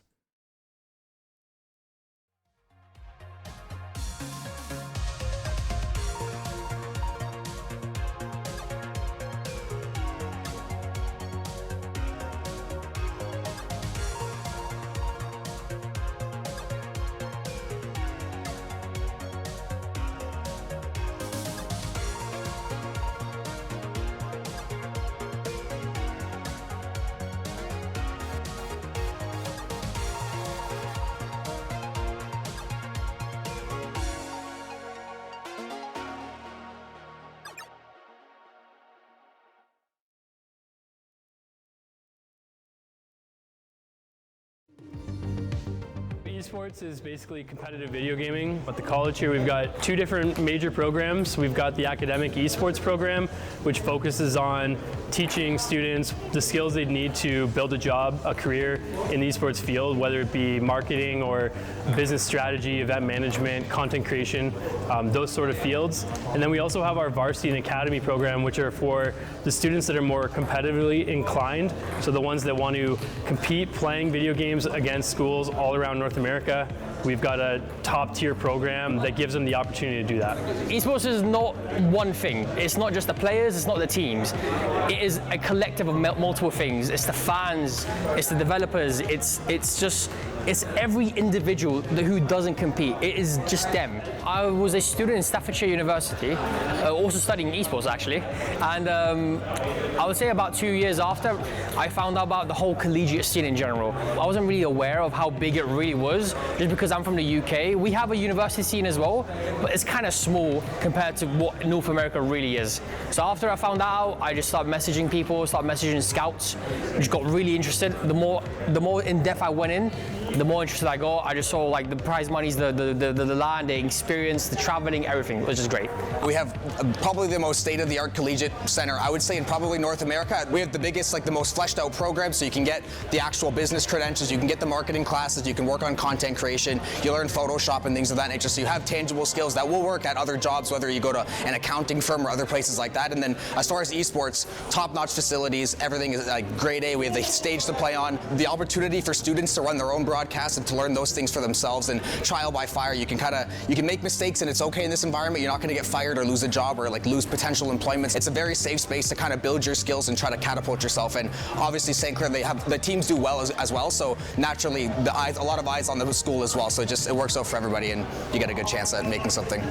Esports is basically competitive video gaming. At the college here, we've got two different major programs. We've got the academic esports program, which focuses on teaching students the skills they need to build a job, a career in the esports field, whether it be marketing or business strategy, event management, content creation, those sort of fields. And then we also have our varsity and academy program, which are for the students that are more competitively inclined, so the ones that want to compete playing video games against schools all around North America. We've got a top tier program that gives them the opportunity to do that. Esports is not one thing. It's not just the players, it's not the teams. It is a collective of multiple things. It's the fans, it's the developers, it's every individual who doesn't compete. It is just them. I was a student in Staffordshire University, also studying esports actually, and I would say about 2 years after, I found out about the whole collegiate scene in general. I wasn't really aware of how big it really was, just because I'm from the UK. We have a university scene as well, but it's kind of small compared to what North America really is. So after I found out, I just started messaging people, started messaging scouts, just got really interested. The more in depth I went in, the more interested I got. I just saw like the prize monies, the land, the experience, the traveling, everything, which is great. We have probably the most state-of-the-art collegiate center, I would say, in probably North America. We have the biggest, like the most fleshed out program, so you can get the actual business credentials, you can get the marketing classes, you can work on content creation, you learn Photoshop and things of that nature, so you have tangible skills that will work at other jobs, whether you go to an accounting firm or other places like that. And then as far as esports, top-notch facilities, everything is like grade A. We have the stage to play on, the opportunity for students to run their own broadcast and to learn those things for themselves, and trial by fire. You can make mistakes, and it's okay in this environment. You're not going to get fired or lose a job or like lose potential employment. It's a very safe space to kind of build your skills and try to catapult yourself. And obviously St. Clair, the teams do well as well, so naturally a lot of eyes on the school as well, so it works out for everybody, and you get a good chance at making something.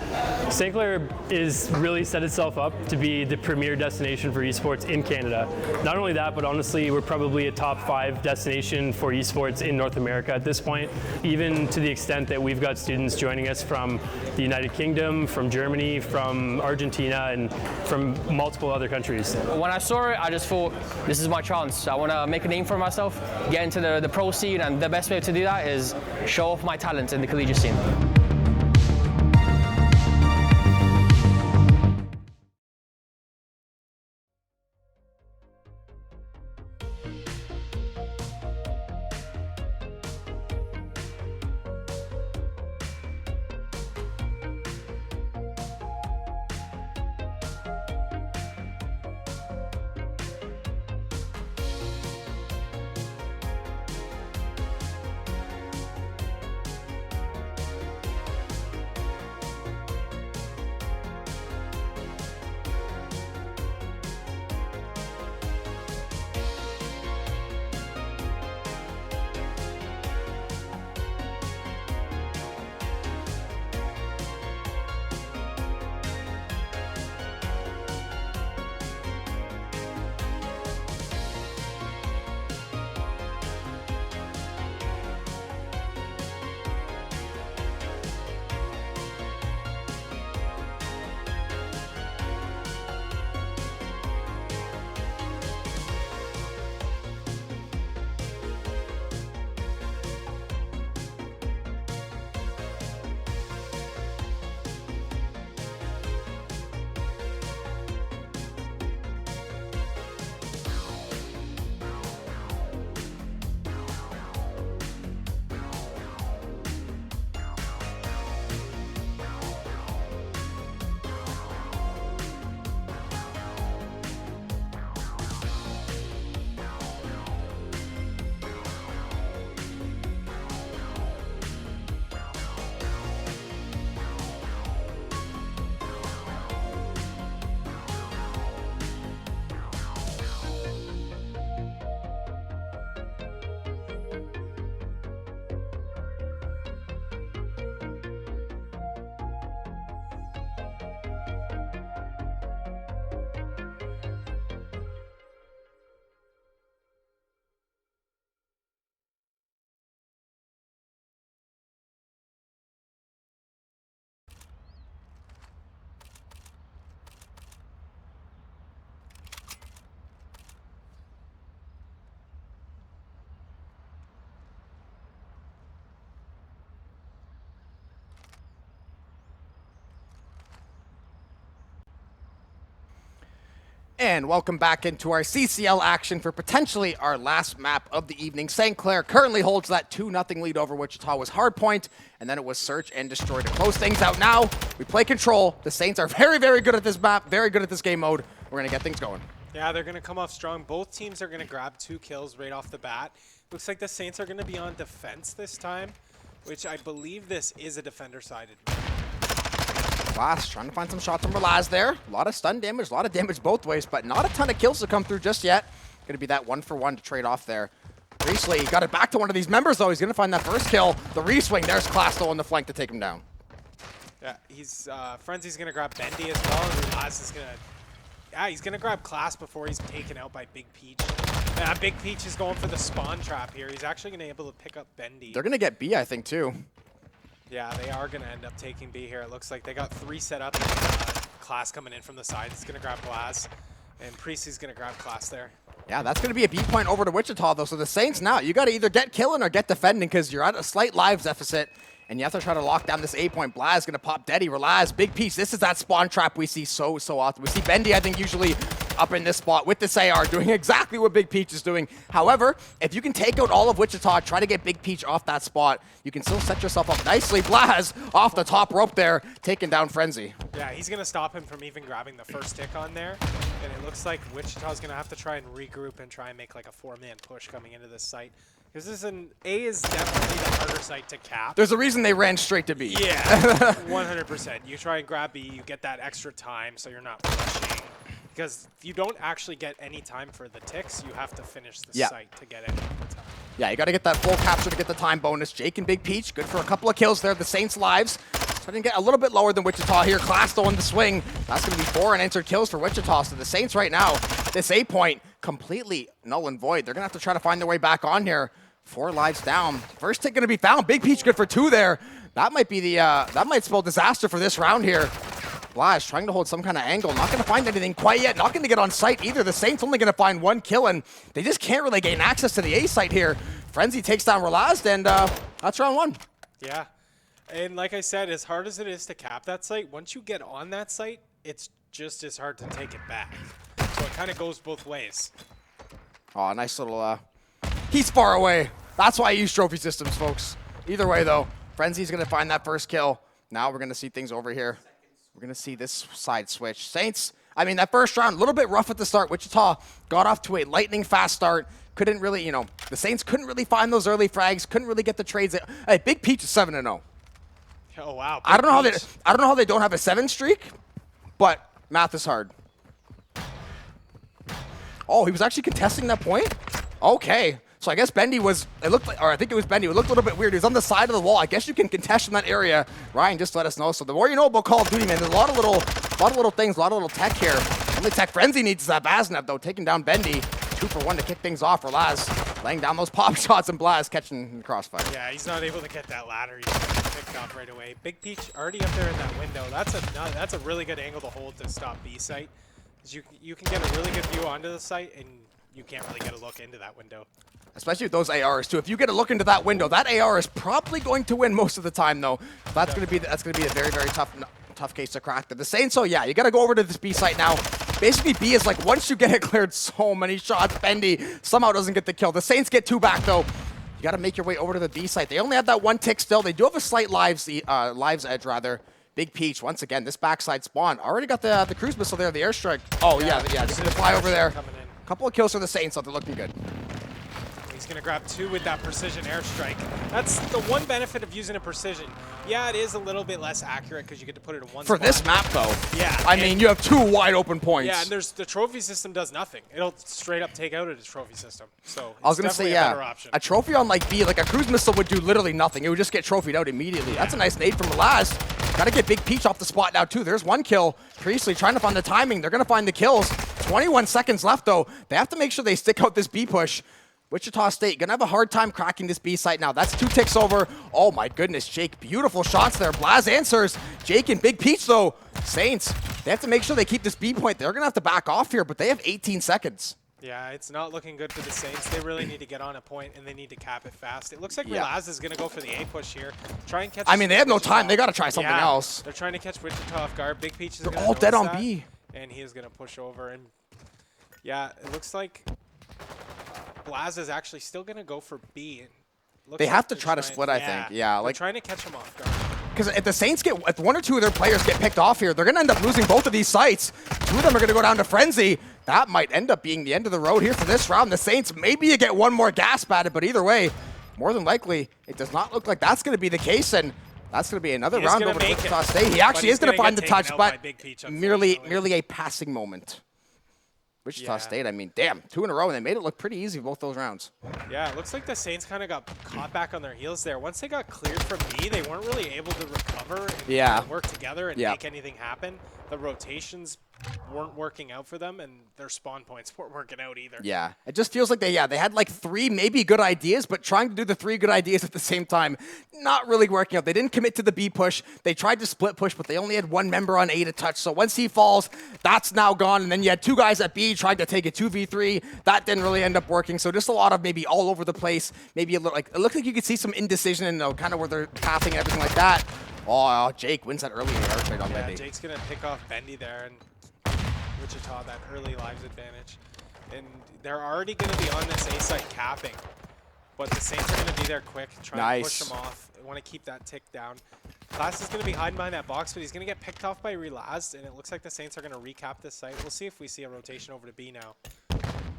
St. Clair is really set itself up to be the premier destination for esports in Canada. Not only that, but honestly, we're probably a top 5 destination for esports in North America at this point, even to the extent that we've got students joining us from the United Kingdom, from Germany, from Argentina, and from multiple other countries. When I saw it, I just thought, this is my chance. I want to make a name for myself, get into the pro scene, and the best way to do that is show off my talent in the collegiate scene. And welcome back into our CCL action for potentially our last map of the evening. St. Clair currently holds that 2-0 lead over Wichita was Hardpoint, and then it was Search and Destroy to close things out. Now, we play Control. The Saints are very, very good at this map, very good at this game mode. We're going to get things going. Yeah, they're going to come off strong. Both teams are going to grab 2 kills right off the bat. Looks like the Saints are going to be on defense this time, which I believe this is a defender-sided map. Blast trying to find some shots from Relaz there. A lot of stun damage, a lot of damage both ways, but not a ton of kills to come through just yet. Going to be that 1-for-1 to trade off there. Priestley got it back to one of these members, though. He's going to find that first kill. The re-swing. There's Clasto on the flank to take him down. Yeah, he's Frenzy's going to grab Bendy as well, and Relaz is going to... Yeah, he's going to grab Class before he's taken out by Big Peach. Big Peach is going for the spawn trap here. He's actually going to be able to pick up Bendy. They're going to get B, I think, too. Yeah, they are going to end up taking B here. It looks like they got 3 set up. And, Class coming in from the side. He's going to grab Blaz. And Priestley's going to grab Class there. Yeah, that's going to be a B point over to Wichita, though. So the Saints now, you got to either get killing or get defending because you're at a slight lives deficit. And you have to try to lock down this A point. Blaz going to pop Deddy. Relaz, Big Peach. This is that spawn trap we see so often. We see Bendy, I think, usually up in this spot with this AR, doing exactly what Big Peach is doing. However, if you can take out all of Wichita, try to get Big Peach off that spot, you can still set yourself up nicely. Blaz off the top rope there, taking down Frenzy. Yeah, he's going to stop him from even grabbing the first tick on there. And it looks like Wichita's going to have to try and regroup and try and make like a 4-man push coming into this site. Because this is A is definitely the harder site to cap. There's a reason they ran straight to B. Yeah, 100%. You try and grab B, you get that extra time so you're not pushing. Because if you don't actually get any time for the ticks, you have to finish the site to get any time. Yeah, you got to get that full capture to get the time bonus. Jake and Big Peach, good for a couple of kills there. The Saints' lives starting to get a little bit lower than Wichita here. Clasto on the swing. That's going to be 4 unanswered kills for Wichita. So the Saints right now, this A point, completely null and void. They're going to have to try to find their way back on here. 4 lives down. First tick going to be found. Big Peach good for 2 there. That might be the, that might spell disaster for this round here. Blaz trying to hold some kind of angle. Not going to find anything quite yet. Not going to get on site either. The Saints only going to find 1 kill, and they just can't really gain access to the A site here. Frenzy takes down Relaz, and that's round 1. Yeah. And like I said, as hard as it is to cap that site, once you get on that site, it's just as hard to take it back. So it kind of goes both ways. Oh, nice little... He's far away. That's why I use trophy systems, folks. Either way, though, Frenzy's going to find that first kill. Now we're going to see things over here. We're going to see this side switch. Saints, I mean, that first round, a little bit rough at the start. Wichita got off to a lightning fast start. Couldn't really, you know, the Saints couldn't really find those early frags. Couldn't really get the trades. Hey, Big Peach is 7-0. Oh, wow. I don't know how they don't have a 7 streak, but math is hard. Oh, he was actually contesting that point? Okay. So I guess Bendy was, it looked like, or I think it was Bendy, it looked a little bit weird. He was on the side of the wall. I guess you can contest in that area. Ryan just let us know. So the more you know about Call of Duty, man, there's a lot of little things, a lot of little tech here. Only tech Frenzy needs is that Baznev, though, taking down Bendy. 2 for 1 to kick things off. Relaz laying down those pop shots, and Blaz catching the crossfire. Yeah, he's not able to get that ladder. He's picked off right away. Big Peach already up there in that window. That's a really good angle to hold to stop B site. You can get a really good view onto the site, and you can't really get a look into that window. Especially with those ARs too. If you get a look into that window, that AR is probably going to win most of the time, though. That's going to be a very, very tough case to crack. But the Saints, so yeah, you got to go over to this B site now. Basically, B is like, once you get it cleared, so many shots. Bendy somehow doesn't get the kill. The Saints get 2 back, though. You got to make your way over to the B site. They only have that 1 tick still. They do have a slight lives edge, rather. Big Peach, once again, this backside spawn. Already got the cruise missile there, the airstrike. Oh, yeah, they're going to fly over there. A couple of kills for the Saints, so they're looking good. He's going to grab 2 with that precision airstrike. That's the one benefit of using a precision. Yeah, it is a little bit less accurate because you get to put it in one For spot. this map, though. Yeah. I mean, you have 2 wide open points. Yeah, and the trophy system does nothing. It'll straight up take out a trophy system. So I was going to say, yeah, a trophy on like B, like a cruise missile would do literally nothing. It would just get trophied out immediately. That's a nice nade from Relaz. Got to get Big Peach off the spot now, too. There's 1 kill. Priestley trying to find the timing. They're going to find the kills. 21 seconds left, though. They have to make sure they stick out this B push. Wichita State going to have a hard time cracking this B site now. That's 2 ticks over. Oh, my goodness, Jake. Beautiful shots there. Blaz answers. Jake and Big Peach, though. Saints, they have to make sure they keep this B point. They're going to have to back off here, but they have 18 seconds. Yeah, it's not looking good for the Saints. They really need to get on a point, and they need to cap it fast. It looks like Relaz is going to go for the A push here. Try and catch. I mean, they have no time. They got to try something else. They're trying to catch Wichita off guard. Big Peach is They're all dead on B. and he is going to push over. And yeah, it looks like Blaz is actually still going to go for B. And they have to try to split, I think. Yeah, like like trying to catch him off guard. because if the Saints if 1 or 2 of their players get picked off here, they're going to end up losing both of these sites. 2 of them are going to go down to Frenzy. That might end up being the end of the road here for this round. The Saints, maybe you get one more gasp at it, but either way, more than likely, it does not look like that's going to be the case, and that's going to be another round over to Wichita State. He actually is going to find the touch, but merely a passing moment. Wichita State, I mean, damn, 2 in a row, and they made it look pretty easy both those rounds. Yeah, it looks like the Saints kind of got caught back on their heels there. Once they got cleared from B, they weren't really able to recover and work together and make anything happen. The rotations weren't working out for them, and their spawn points weren't working out either. Yeah, it just feels like they had like 3 maybe good ideas, but trying to do the 3 good ideas at the same time, not really working out. They didn't commit to the B push. They tried to split push, but they only had 1 member on A to touch. So once he falls, that's now gone. And then you had 2 guys at B trying to take a 2v3. That didn't really end up working. So just a lot of maybe all over the place. Maybe it looked like you could see some indecision and kind of where they're pathing and everything like that. Oh, Jake wins that early air trade on Bendy. Jake's going to pick off Bendy there, and Wichita that early lives advantage. And they're already going to be on this A site capping, but the Saints are going to be there quick, trying to push them off. They want to keep that tick down. Class is going to be hiding behind that box, but he's going to get picked off by Relaz, and it looks like the Saints are going to recap this site. We'll see if we see a rotation over to B now.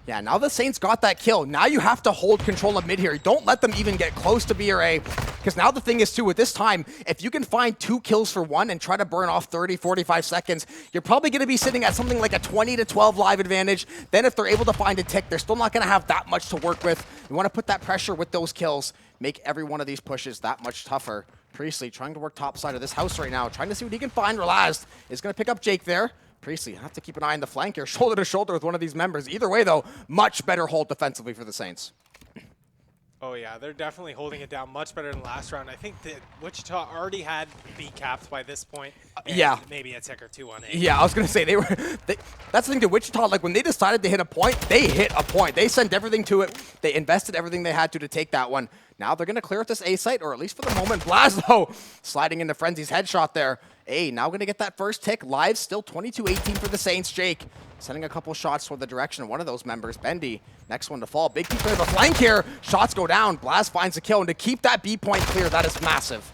Yeah, now the Saints got that kill. Now you have to hold control of mid here. Don't let them even get close to B or A. Because now the thing is, too, with this time, if you can find 2 kills for 1 and try to burn off 30, 45 seconds, you're probably going to be sitting at something like a 20 to 12 live advantage. Then if they're able to find a tick, they're still not going to have that much to work with. You want to put that pressure with those kills, make every one of these pushes that much tougher. Priestley trying to work top side of this house right now, trying to see what he can find. Relaz is going to pick up Jake there. Priestley, have to keep an eye on the flank here, shoulder to shoulder with one of these members. Either way, though, much better hold defensively for the Saints. Oh, yeah, they're definitely holding it down much better than last round. I think that Wichita already had B capped by this point. Yeah. Maybe a tick or 2 on A. Yeah, I was going to say, that's the thing to Wichita, like when they decided to hit a point, they hit a point. They sent everything to it. They invested everything they had to take that one. Now they're going to clear at this A site, or at least for the moment. Blaz, sliding into Frenzy's headshot there. A, now going to get that first tick. Live still 22-18 for the Saints. Jake sending a couple shots toward the direction of one of those members. Bendy, next one to fall. Big P clear the flank here. Shots go down. Blaz finds a kill, and to keep that B point clear, that is massive.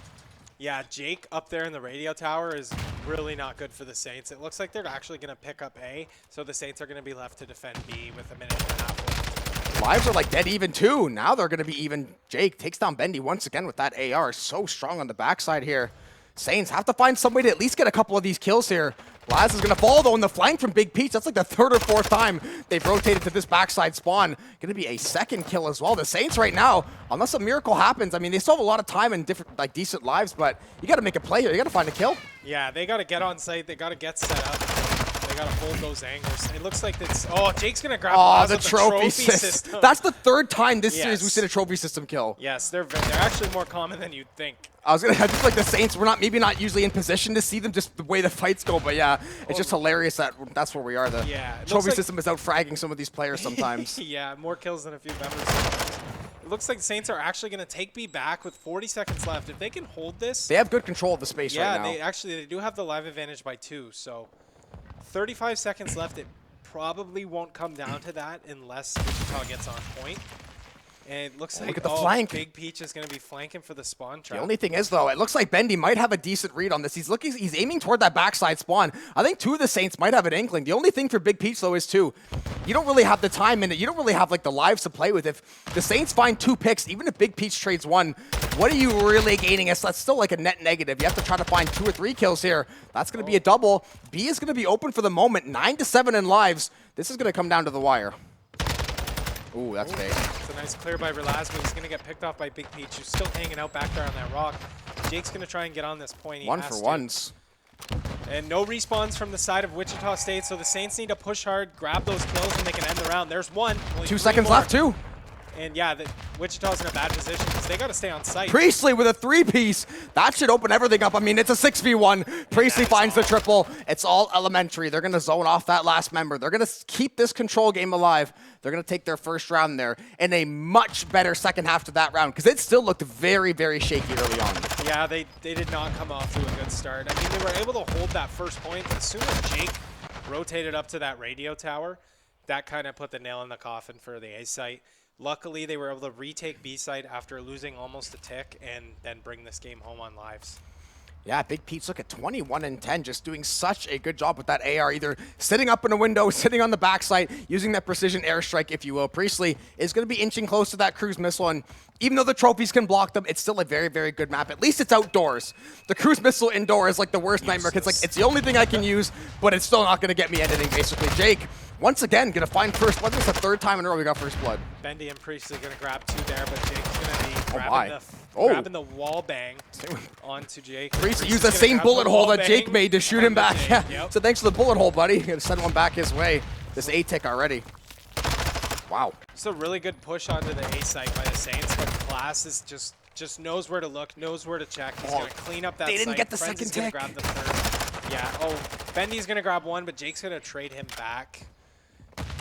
Yeah, Jake up there in the radio tower is really not good for the Saints. It looks like they're actually going to pick up A, so the Saints are going to be left to defend B with 1.5 minutes left. Lives are like dead even too. Now they're going to be even. Jake takes down Bendy once again with that AR. So strong on the backside here. Saints have to find some way to at least get a couple of these kills here. Blaz is going to fall, though, in the flank from Big Peach. That's like the 3rd or 4th time they've rotated to this backside spawn. Going to be a 2nd kill as well. The Saints right now, unless a miracle happens, I mean, they still have a lot of time and different, decent lives, but you got to make a play here. You got to find a kill. Yeah, they got to get on site. They got to get set up. They got to hold those angles. It looks like it's... Oh, Jake's going to grab the trophy system. That's the 3rd time this series we've seen a trophy system kill. Yes, they're actually more common than you'd think. I was going to just like the Saints, we're maybe not usually in position to see them just the way the fights go, but yeah, it's just hilarious that that's where we are. The trophy system is out fragging some of these players sometimes. Yeah, more kills than a few members sometimes. It looks like the Saints are actually going to take B back with 40 seconds left. If they can hold this... They have good control of the space right now. Yeah, they do have the live advantage by 2, so 35 seconds left. It probably won't come down to that unless Wichita gets on point. And it looks like look at the flank. Big Peach is going to be flanking for the spawn trap. The only thing is, though, it looks like Bendy might have a decent read on this. He's aiming toward that backside spawn. I think 2 of the Saints might have an inkling. The only thing for Big Peach, though, is 2. You don't really have the time in it. You don't really have, like, the lives to play with. If the Saints find 2 picks, even if Big Peach trades 1, what are you really gaining? That's still, like, a net negative. You have to try to find 2 or 3 kills here. That's going to be a double. B is going to be open for the moment. 9-7 in lives. This is going to come down to the wire. Ooh, that's big. It's a nice clear by Relaz, but he's going to get picked off by Big Peach, who's still hanging out back there on that rock. Jake's going to try and get on this point. One for ones. And no respawns from the side of Wichita State, so the Saints need to push hard, grab those kills, and they can end the round. There's one. Only 2 seconds left, too. And yeah, Wichita's in a bad position because they got to stay on site. Priestley with a 3-piece. That should open everything up. I mean, it's a 6v1. Priestley finds the triple. It's all elementary. They're going to zone off that last member. They're going to keep this control game alive. They're going to take their first round there in a much better second half to that round because it still looked very, very shaky early on. Yeah, they did not come off to a good start. I mean, they were able to hold that first point. As soon as Jake rotated up to that radio tower. That kind of put the nail in the coffin for the A site. Luckily, they were able to retake B site after losing almost a tick and then bring this game home on lives. Yeah, Big Pete's look at 21 and 10, just doing such a good job with that AR, either sitting up in a window, sitting on the backside, using that precision airstrike, if you will. Priestley is going to be inching close to that cruise missile, and even though the trophies can block them, it's still a very, very good map. At least it's outdoors. The cruise missile indoor is like the worst nightmare. It's like, it's the only thing I can use, but it's still not going to get me anything, basically. Jake, once again, going to find first blood. This is the third time in a row we got first blood. Bendy and Priestley going to grab 2 there, but Jake's going to be Oh grabbing the wall bang onto Jake. Priestley used that same bullet hole that Jake made to shoot him back. Yeah. Yep. So thanks for the bullet hole, buddy. Gonna send one back his way. This A-tick already. Wow. It's a really good push onto the A site by the Saints, but Class is just knows where to look, knows where to check. He's going to clean up that they didn't site. get the Frenz second is gonna tick. grab the third. Yeah, oh, Bendy's going to grab one, but Jake's going to trade him back.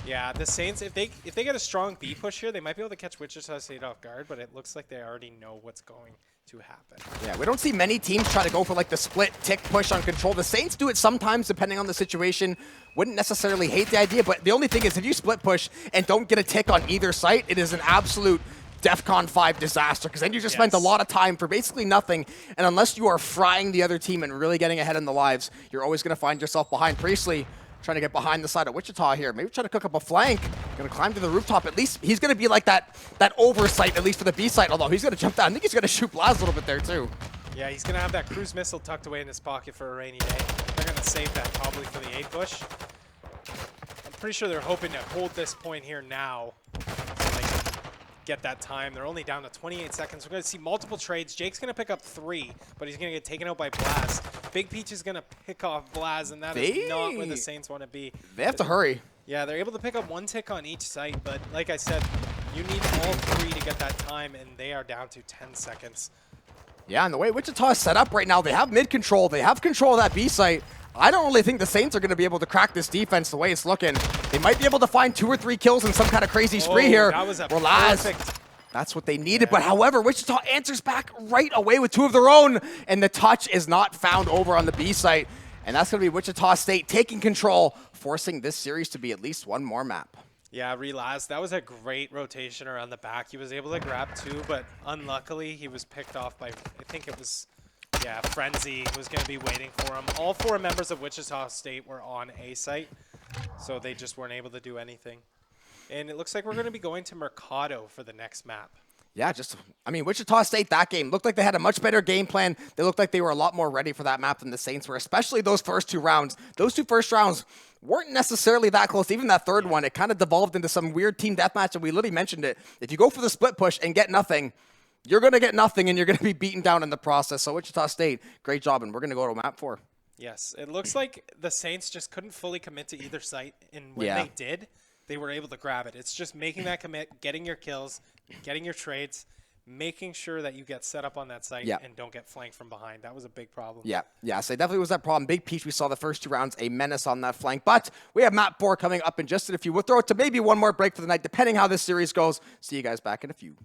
Yeah, the Saints, if they get a strong B push here, they might be able to catch Wichita State off guard, but it looks like they already know what's going to happen. Yeah, we don't see many teams try to go for like the split tick push on control. The Saints do it sometimes depending on the situation. Wouldn't necessarily hate the idea, but the only thing is if you split push and don't get a tick on either site, it is an absolute DEFCON 5 disaster, because then you just spent a lot of time for basically nothing, and unless you are frying the other team and really getting ahead in the lives, you're always going to find yourself behind. Priestley trying to get behind the side of Wichita here. Maybe try to cook up a flank. Going to climb to the rooftop. At least he's going to be like that oversight, at least for the B site, although he's going to jump down. I think he's going to shoot Blaz a little bit there, too. Yeah, he's going to have that cruise missile tucked away in his pocket for a rainy day. They're going to save that probably for the A push. I'm pretty sure they're hoping to hold this point here now so they can get that time. They're only down to 28 seconds. We're going to see multiple trades. Jake's going to pick up 3, but he's going to get taken out by Blaz. Big Peach is going to pick off Blaz, and that is not where the Saints want to be. They have to hurry. Yeah, they're able to pick up 1 tick on each site, but like I said, you need all 3 to get that time, and they are down to 10 seconds. Yeah, and the way Wichita is set up right now, they have mid control. They have control of that B site. I don't really think the Saints are going to be able to crack this defense the way it's looking. They might be able to find 2 or 3 kills in some kind of crazy spree here. That was a Relaz. perfect. That's what they needed, but however, Wichita answers back right away with 2 of their own, and the touch is not found over on the B site, and that's going to be Wichita State taking control, forcing this series to be at least 1 more map. Yeah, Relaz, that was a great rotation around the back. He was able to grab 2, but unluckily, he was picked off by, I think it was, yeah, Frenzy was going to be waiting for him. All 4 members of Wichita State were on A site, so they just weren't able to do anything. And it looks like we're going to be going to Mercado for the next map. Yeah, Wichita State, that game, looked like they had a much better game plan. They looked like they were a lot more ready for that map than the Saints were, especially those first 2 rounds. Those 2 first rounds weren't necessarily that close. Even that third one, it kind of devolved into some weird team deathmatch, and we literally mentioned it. If you go for the split push and get nothing, you're going to get nothing, and you're going to be beaten down in the process. So Wichita State, great job, and we're going to go to map 4. Yes, it looks like the Saints just couldn't fully commit to either site, and when they did, they were able to grab it. It's just making that commit, getting your kills, getting your trades, making sure that you get set up on that site and don't get flanked from behind. That was a big problem. Yeah, so it definitely was that problem. Big Peach, we saw the first 2 rounds, a menace on that flank. But we have map 4 coming up in just a few. We'll throw it to maybe 1 more break for the night, depending how this series goes. See you guys back in a few.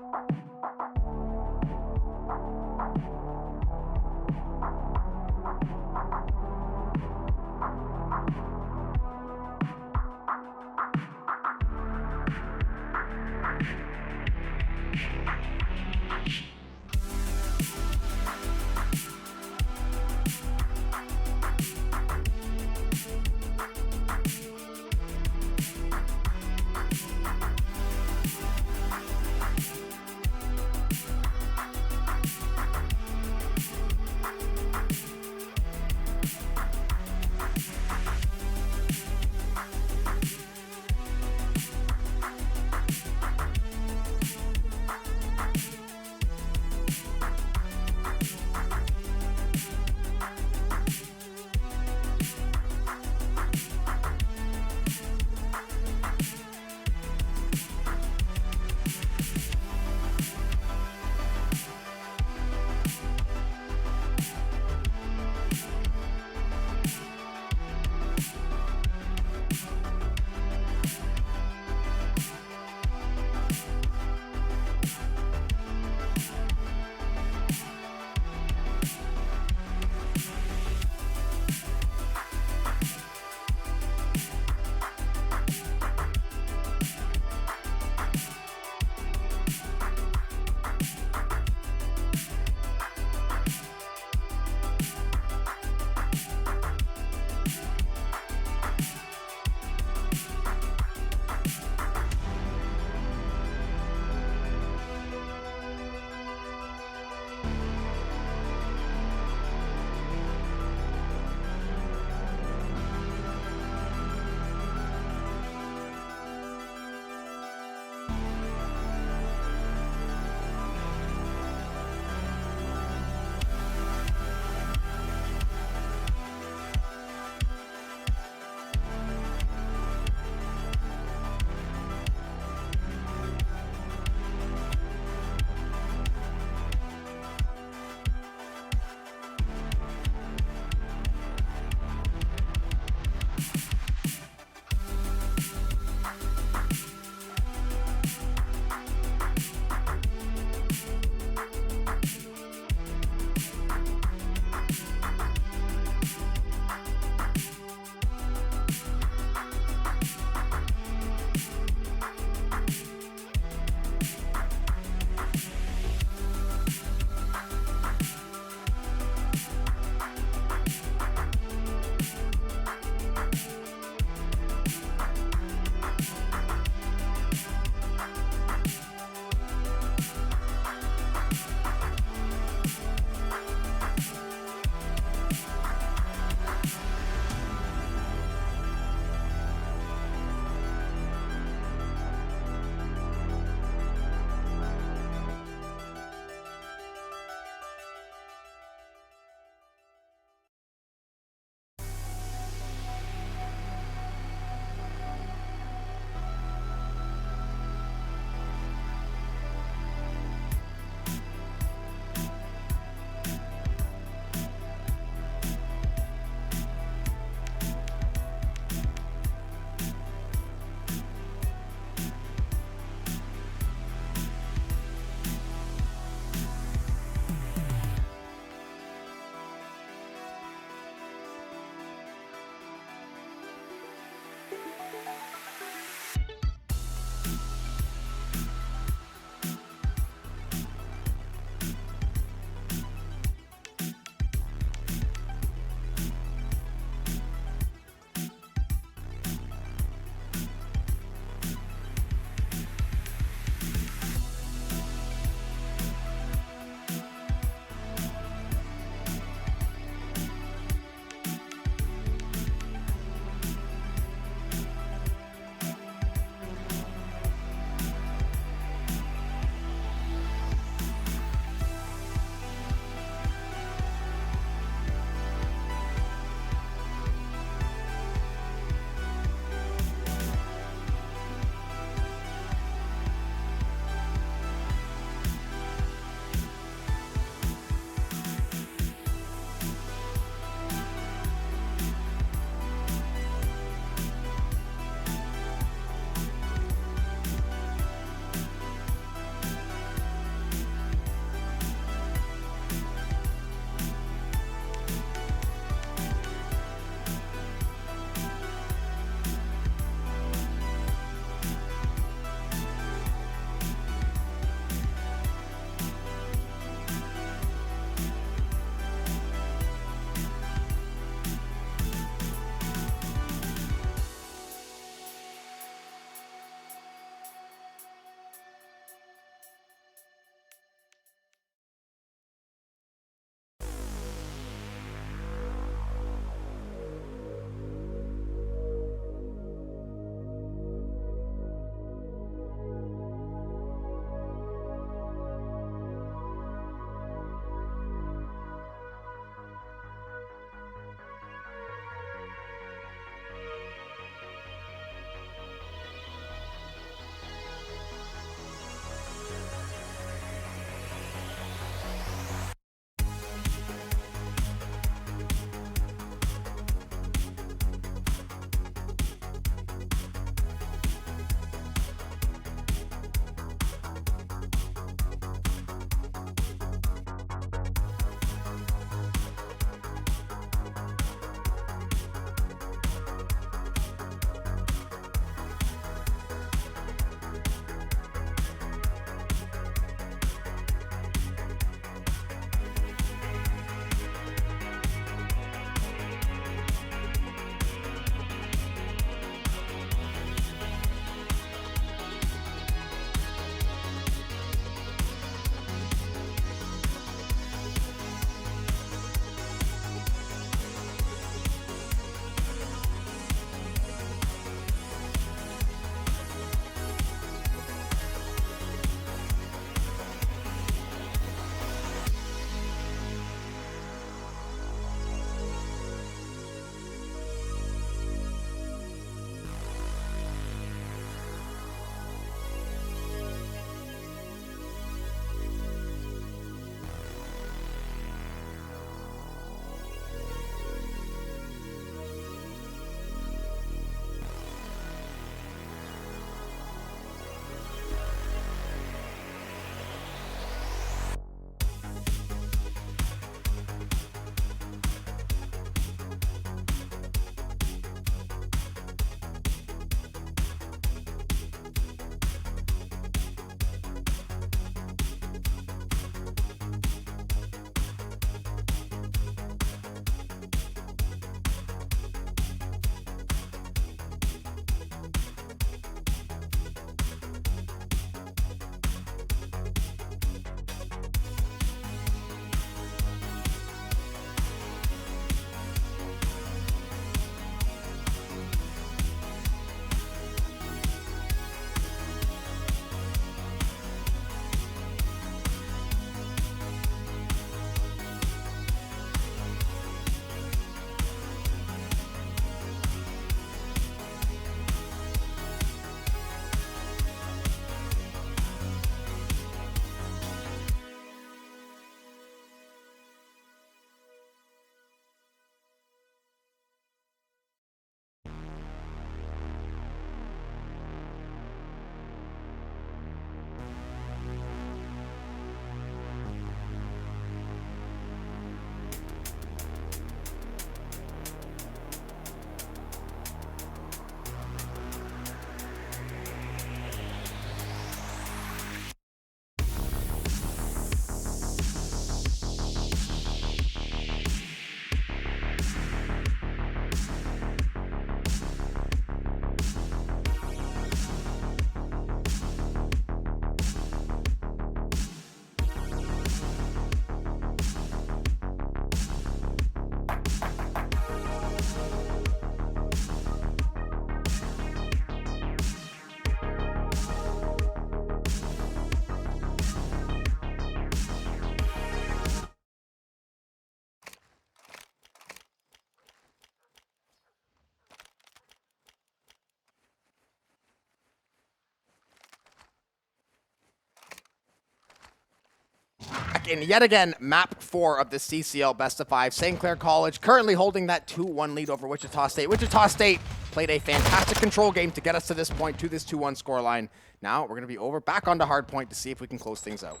back in yet again map 4 of the CCL Best of 5. St. Clair College currently holding that 2-1 lead over Wichita State. Wichita State played a fantastic control game to get us to this point, to this 2-1 scoreline. Now we're going to be over back onto hardpoint to see if we can close things out.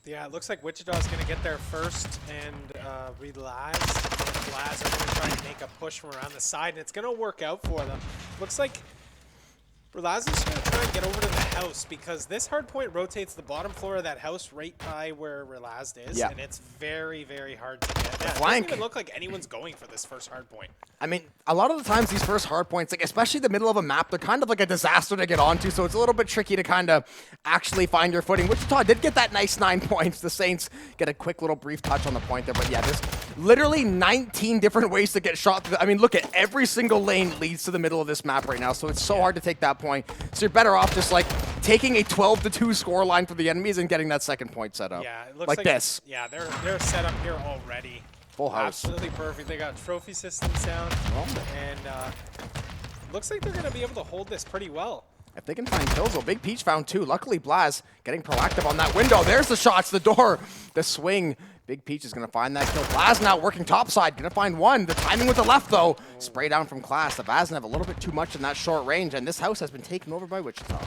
Yeah, it looks like Wichita's going to get there first, and Relaz and Blaz are going to try and make a push from around the side, and it's going to work out for them. Looks like Relaz is going to try and get over to the house, because this hard point rotates the bottom floor of that house right by where Relaz is, and it's very, very hard to get. Yeah, it doesn't even look like anyone's going for this first hard point. I mean, a lot of the times these first hard points, like especially the middle of a map, they're kind of like a disaster to get onto, so it's a little bit tricky to kind of actually find your footing. Wichita did get that nice 9 points. The Saints get a quick little brief touch on the point there, but yeah, there's literally 19 different ways to get shot. I mean, look at every single lane leads to the middle of this map right now, so it's so hard to take that point. So you're better off just like taking a 12-2 score line for the enemies and getting that second point set up. Yeah, it looks like this. Yeah, they're set up here already. Full house. Absolutely perfect. They got trophy systems down, and looks like they're going to be able to hold this pretty well. If they can find kills, though. Big Peach found 2. Luckily, Blaz getting proactive on that window. There's the shots, the door, the swing. Big Peach is going to find that kill. Blaz now working topside, going to find 1. The timing with the left, though. Spray down from Class. The Vazn have a little bit too much in that short range, and this house has been taken over by Wichita.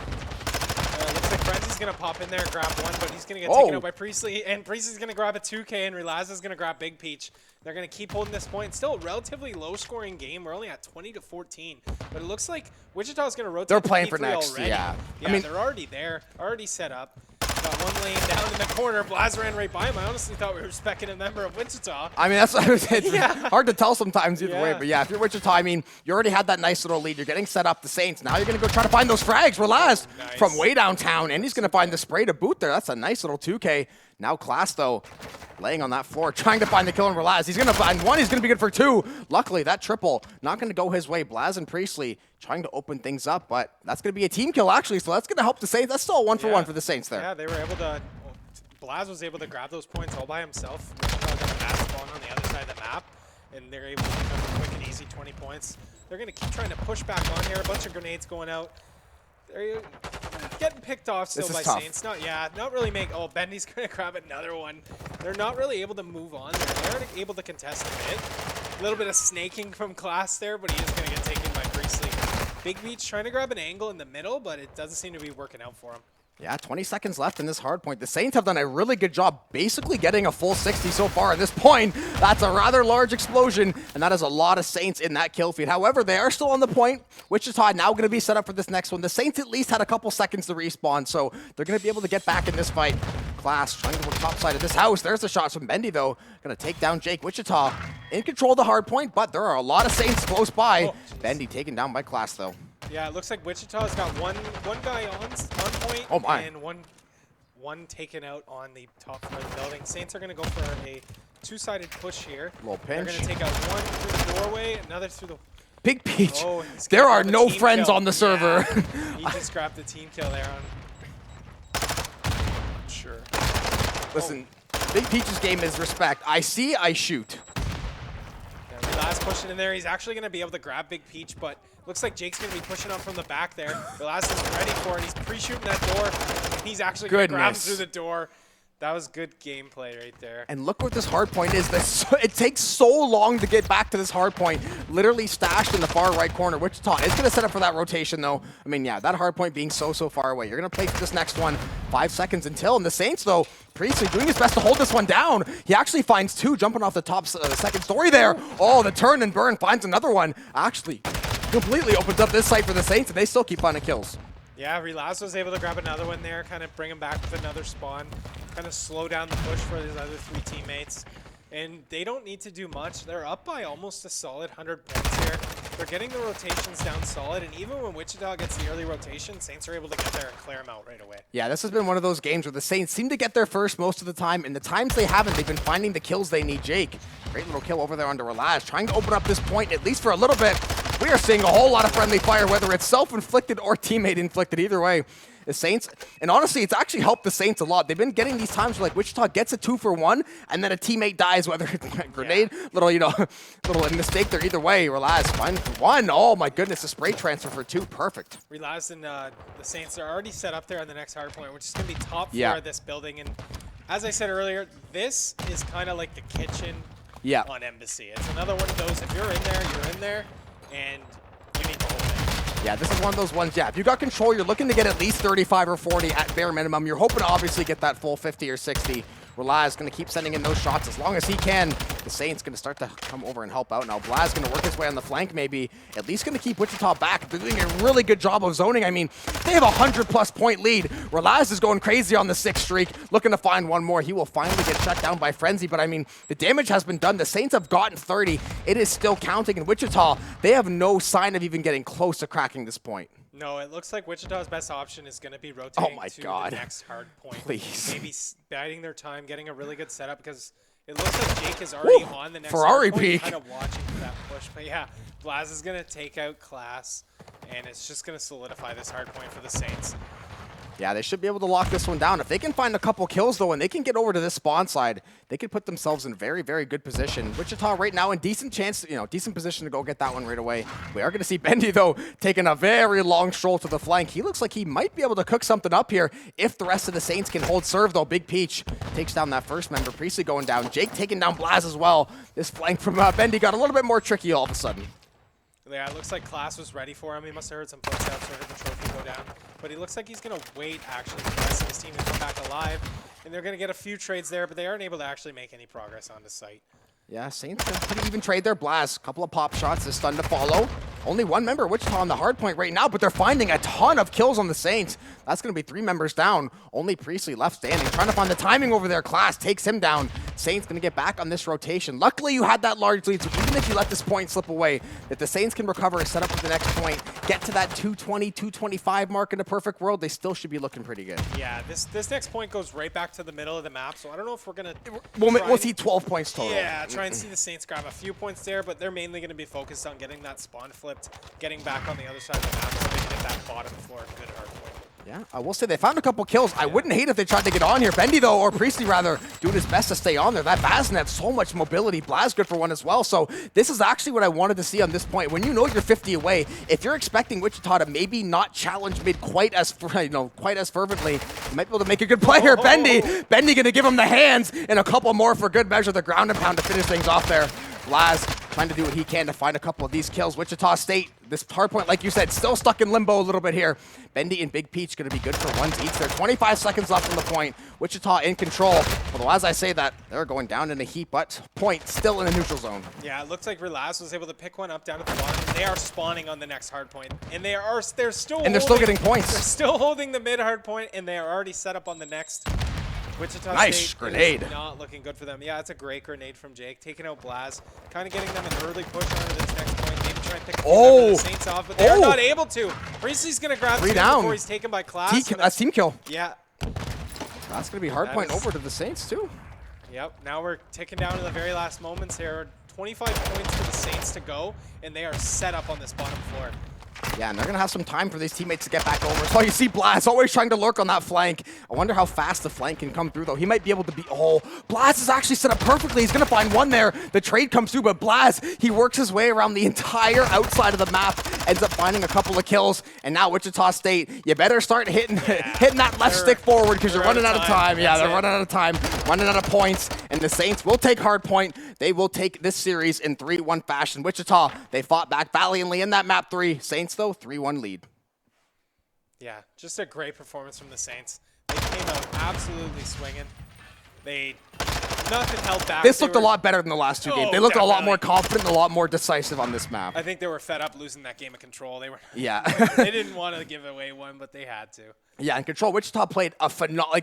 Looks like Frenzy's going to pop in there and grab 1, but he's going to get taken out by Priestley, and Priestley's going to grab a 2K, and Relaz is going to grab Big Peach. They're going to keep holding this point. Still a relatively low-scoring game. We're only at 20-14, but it looks like Wichita's going to rotate. They're playing for next, already. Yeah, I mean, they're already there, already set up. Got 1 lane down in the corner. Blaz ran right by him. I honestly thought we were specking a member of Wichita. I mean, that's it's hard to tell sometimes either way. But yeah, if you're Wichita, I mean, you already had that nice little lead. You're getting set up. The Saints. Now you're going to go try to find those frags. Relaz from way downtown, and he's going to find the spray to boot there. That's a nice little 2K. Now Class, though, laying on that floor, trying to find the kill in Relaz. He's going to find 1. He's going to be good for 2. Luckily, that triple not going to go his way. Blaz and Priestley trying to open things up, but that's going to be a team kill, actually, so that's going to help the Saints. That's still a 1-for-1 for the Saints there. Yeah, they were able to... Blaz was able to grab those points all by himself. Wichita got a massive spawn on the other side of the map, and they're able to pick up a quick and easy 20 points. They're going to keep trying to push back on here. A bunch of grenades going out. They're getting picked off still by Saints. Not really make... Oh, Bendy's going to grab another one. They're not really able to move on. They're able to contest a bit. A little bit of snaking from Class there, but he is going to get taken by Priestley. Big Beach trying to grab an angle in the middle, but it doesn't seem to be working out for him. Yeah, 20 seconds left in this hard point. The Saints have done a really good job basically getting a full 60 so far at this point. That's a rather large explosion, and that is a lot of Saints in that kill feed. However, they are still on the point. Wichita now going to be set up for this next one. The Saints at least had a couple seconds to respawn, so they're going to be able to get back in this fight. Class trying to work top side of this house. There's the shots from Bendy, though. Going to take down Jake. Wichita in control of the hard point, but there are a lot of Saints close by. Bendy taken down by Class, though. Yeah, it looks like Wichita's got one guy on point and one taken out on the top floor of the building. Saints are going to go for a 2-sided push here. Little pinch. They're going to take out 1 through the doorway, another through the... Big Peach. There are no friends on the server. Yeah, he just grabbed the team kill there on... Sure. Listen, Big Peach's game is respect. I see, I shoot. Relaz pushing in there. He's actually going to be able to grab Big Peach, but looks like Jake's going to be pushing up from the back there. Relaz is ready for it. He's pre-shooting that door. He's actually going to grab him through the door. That was good gameplay right there. And look what this hard point is. It takes so long to get back to this hard point. Literally stashed in the far right corner. Wichita is going to set up for that rotation, though. I mean, yeah, that hard point being so far away. You're going to play for this next one. 5 seconds until. And the Saints, though, Priestley doing his best to hold this one down. He actually finds 2 jumping off the top second story there. Oh, the turn and burn finds another one. Actually, completely opens up this site for the Saints, and they still keep finding kills. Yeah, Relaz was able to grab another one there, kind of bring him back with another spawn, kind of slow down the push for his other 3 teammates. And they don't need to do much. They're up by almost a solid 100 points here. They're getting the rotations down solid, and even when Wichita gets the early rotation, Saints are able to get there and clear them out right away. Yeah, this has been one of those games where the Saints seem to get there first most of the time, and the times they haven't, they've been finding the kills they need. Jake, great little kill over there under Relaz, trying to open up this point, at least for a little bit. We are seeing a whole lot of friendly fire, whether it's self-inflicted or teammate-inflicted. Either way, the Saints, and honestly, it's actually helped the Saints a lot. They've been getting these times where, like, Wichita gets a 2-for-1, and then a teammate dies, whether it's a grenade, little mistake there. Either way, Relaz finds 1. Oh my goodness, a spray transfer for 2, perfect. Relaz and the Saints are already set up there on the next hard point, which is going to be top floor of this building, and As I said earlier, this is kind of like the kitchen Yeah. on Embassy. It's another one of those, if you're in there, you're in there, and you need the whole thing. Yeah, this is one of those ones, yeah, if you got control, you're looking to get at least 35 or 40 at bare minimum. You're hoping to obviously get that full 50 or 60. Relaz is going to keep sending in those shots as long as he can. The Saints going to start to come over and help out now. Blaz going to work his way on the flank maybe. At least going to keep Wichita back. They're doing a really good job of zoning. I mean, they have a 100+ point lead. Relaz is going crazy on the 6th streak, looking to find one more. He will finally get shut down by Frenzy, but I mean, the damage has been done. The Saints have gotten 30. It is still counting in Wichita. They have no sign of even getting close to cracking this point. No, it looks like Wichita's best option is going to be rotating to the next hard point. Please. Maybe biding their time, getting a really good setup, because it looks like Jake is already on the next Ferrari hard point, peak. kind of watching for that push. But yeah, Blaz is going to take out Class, and it's just going to solidify this hard point for the Saints. Yeah, they should be able to lock this one down. If they can find a couple kills, though, and they can get over to this spawn side, they could put themselves in very, very good position. Wichita right now in decent chance, decent position to go get that one right away. We are going to see Bendy, though, taking a very long stroll to the flank. He looks like he might be able to cook something up here if the rest of the Saints can hold serve, though. Big Peach takes down that first member. Priestley going down. Jake taking down Blaz as well. This flank from Bendy got a little bit more tricky all of a sudden. Yeah, it looks like Class was ready for him. He must have heard some footsteps or heard the trophy go down. But he looks like he's going to wait, actually, for the rest of his team to come back alive. And they're going to get a few trades there, but they aren't able to actually make any progress on the site. Yeah, Saints got a pretty even trade there. Blaz, couple of pop shots, is stun to follow. Only one member, Wichita, on the hard point right now, but they're finding a ton of kills on the Saints. That's going to be 3 members down. Only Priestley left standing. Trying to find the timing over there. Class takes him down. Saints going to get back on this rotation. Luckily, you had that large lead, so even if you let this point slip away, that the Saints can recover and set up for the next point, get to that 220, 225 mark in a perfect world, they still should be looking pretty good. Yeah, this next point goes right back to the middle of the map, so I don't know if we're going to... We'll see 12 points total. Yeah, try and see the Saints grab a few points there, but they're mainly going to be focused on getting that spawn flipped, getting back on the other side of the map so they can get that bottom floor good hard point. Yeah, I will say they found a couple kills. I wouldn't hate if they tried to get on here. Bendy, though, or Priestley, rather, doing his best to stay on there. That Bazin had so much mobility. Blaz good for one as well. So this is actually what I wanted to see on this point. When you know you're 50 away, if you're expecting Wichita to maybe not challenge mid quite as fervently, you might be able to make a good play here. Bendy going to give him the hands and a couple more for good measure. The ground and pound to finish things off there. Blaz trying to do what he can to find a couple of these kills. Wichita State, this hard point, like you said, still stuck in limbo a little bit here. Bendy and Big Peach going to be good for ones each. There 25 seconds left on the point. Wichita in control. Although as I say that, they're going down in a heap, but point still in the neutral zone. Yeah, it looks like Relaz was able to pick one up down at the bottom. They are spawning on the next hard point, and they're still getting points. They're still holding the mid hard point, and they are already set up on the next. Wichita nice State grenade. Not looking good for them. Yeah, it's a great grenade from Jake, taking out Blaz, kind of getting them an early push onto this next point. Maybe try and pick the Saints off, but they're not able to. Priestley's going to grab 3 down before he's taken by Class. That's team kill. Yeah. That's going to be hard point over to the Saints, too. Yep, now we're ticking down to the very last moments here. 25 points for the Saints to go, and they are set up on this bottom floor. Yeah, and they're going to have some time for these teammates to get back over. So you see Blaz always trying to lurk on that flank. I wonder how fast the flank can come through, though. He might be able to be... Oh, Blaz is actually set up perfectly. He's going to find one there. The trade comes through, but Blaz, he works his way around the entire outside of the map, ends up finding a couple of kills, and now Wichita State, you better start hitting that left stick forward because you're running out of time. Yeah, they're running out of time, running out of points, and the Saints will take hard point. They will take this series in 3-1 fashion. Wichita, they fought back valiantly in that map 3. Saints, though, 3-1 lead. Yeah, just a great performance from the Saints. They came out absolutely swinging. Nothing held back. This looked a lot better than the last 2 games. They looked a lot more confident and a lot more decisive on this map. I think they were fed up losing that game of control. They were. Yeah. They didn't want to give away one, but they had to. Yeah, and Control, Wichita played a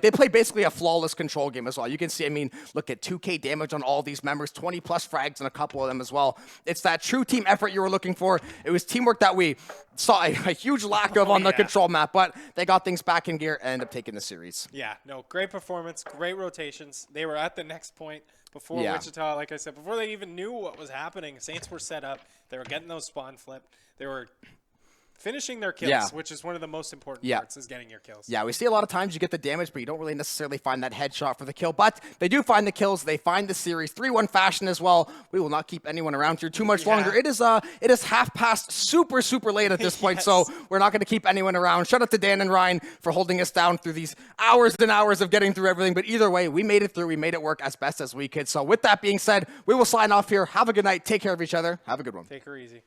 they played basically a flawless Control game as well. You can see, I mean, look at 2K damage on all these members, 20 plus frags on a couple of them as well. It's that true team effort you were looking for. It was teamwork that we saw a huge lack of on the Control map, but they got things back in gear and ended up taking the series. Yeah, no, great performance, great rotations. They were at the next point before Wichita, like I said, before they even knew what was happening. Saints were set up. They were getting those spawn flipped. They were finishing their kills, Yeah. which is one of the most important Yeah. parts, is getting your kills. Yeah, we see a lot of times you get the damage, but you don't really necessarily find that headshot for the kill. But they do find the kills. They find the series 3-1 fashion as well. We will not keep anyone around here too much longer. It is half past super late at this point, so we're not going to keep anyone around. Shout out to Dan and Ryan for holding us down through these hours and hours of getting through everything. But either way, we made it through. We made it work as best as we could. So with that being said, we will sign off here. Have a good night. Take care of each other. Have a good one. Take her easy.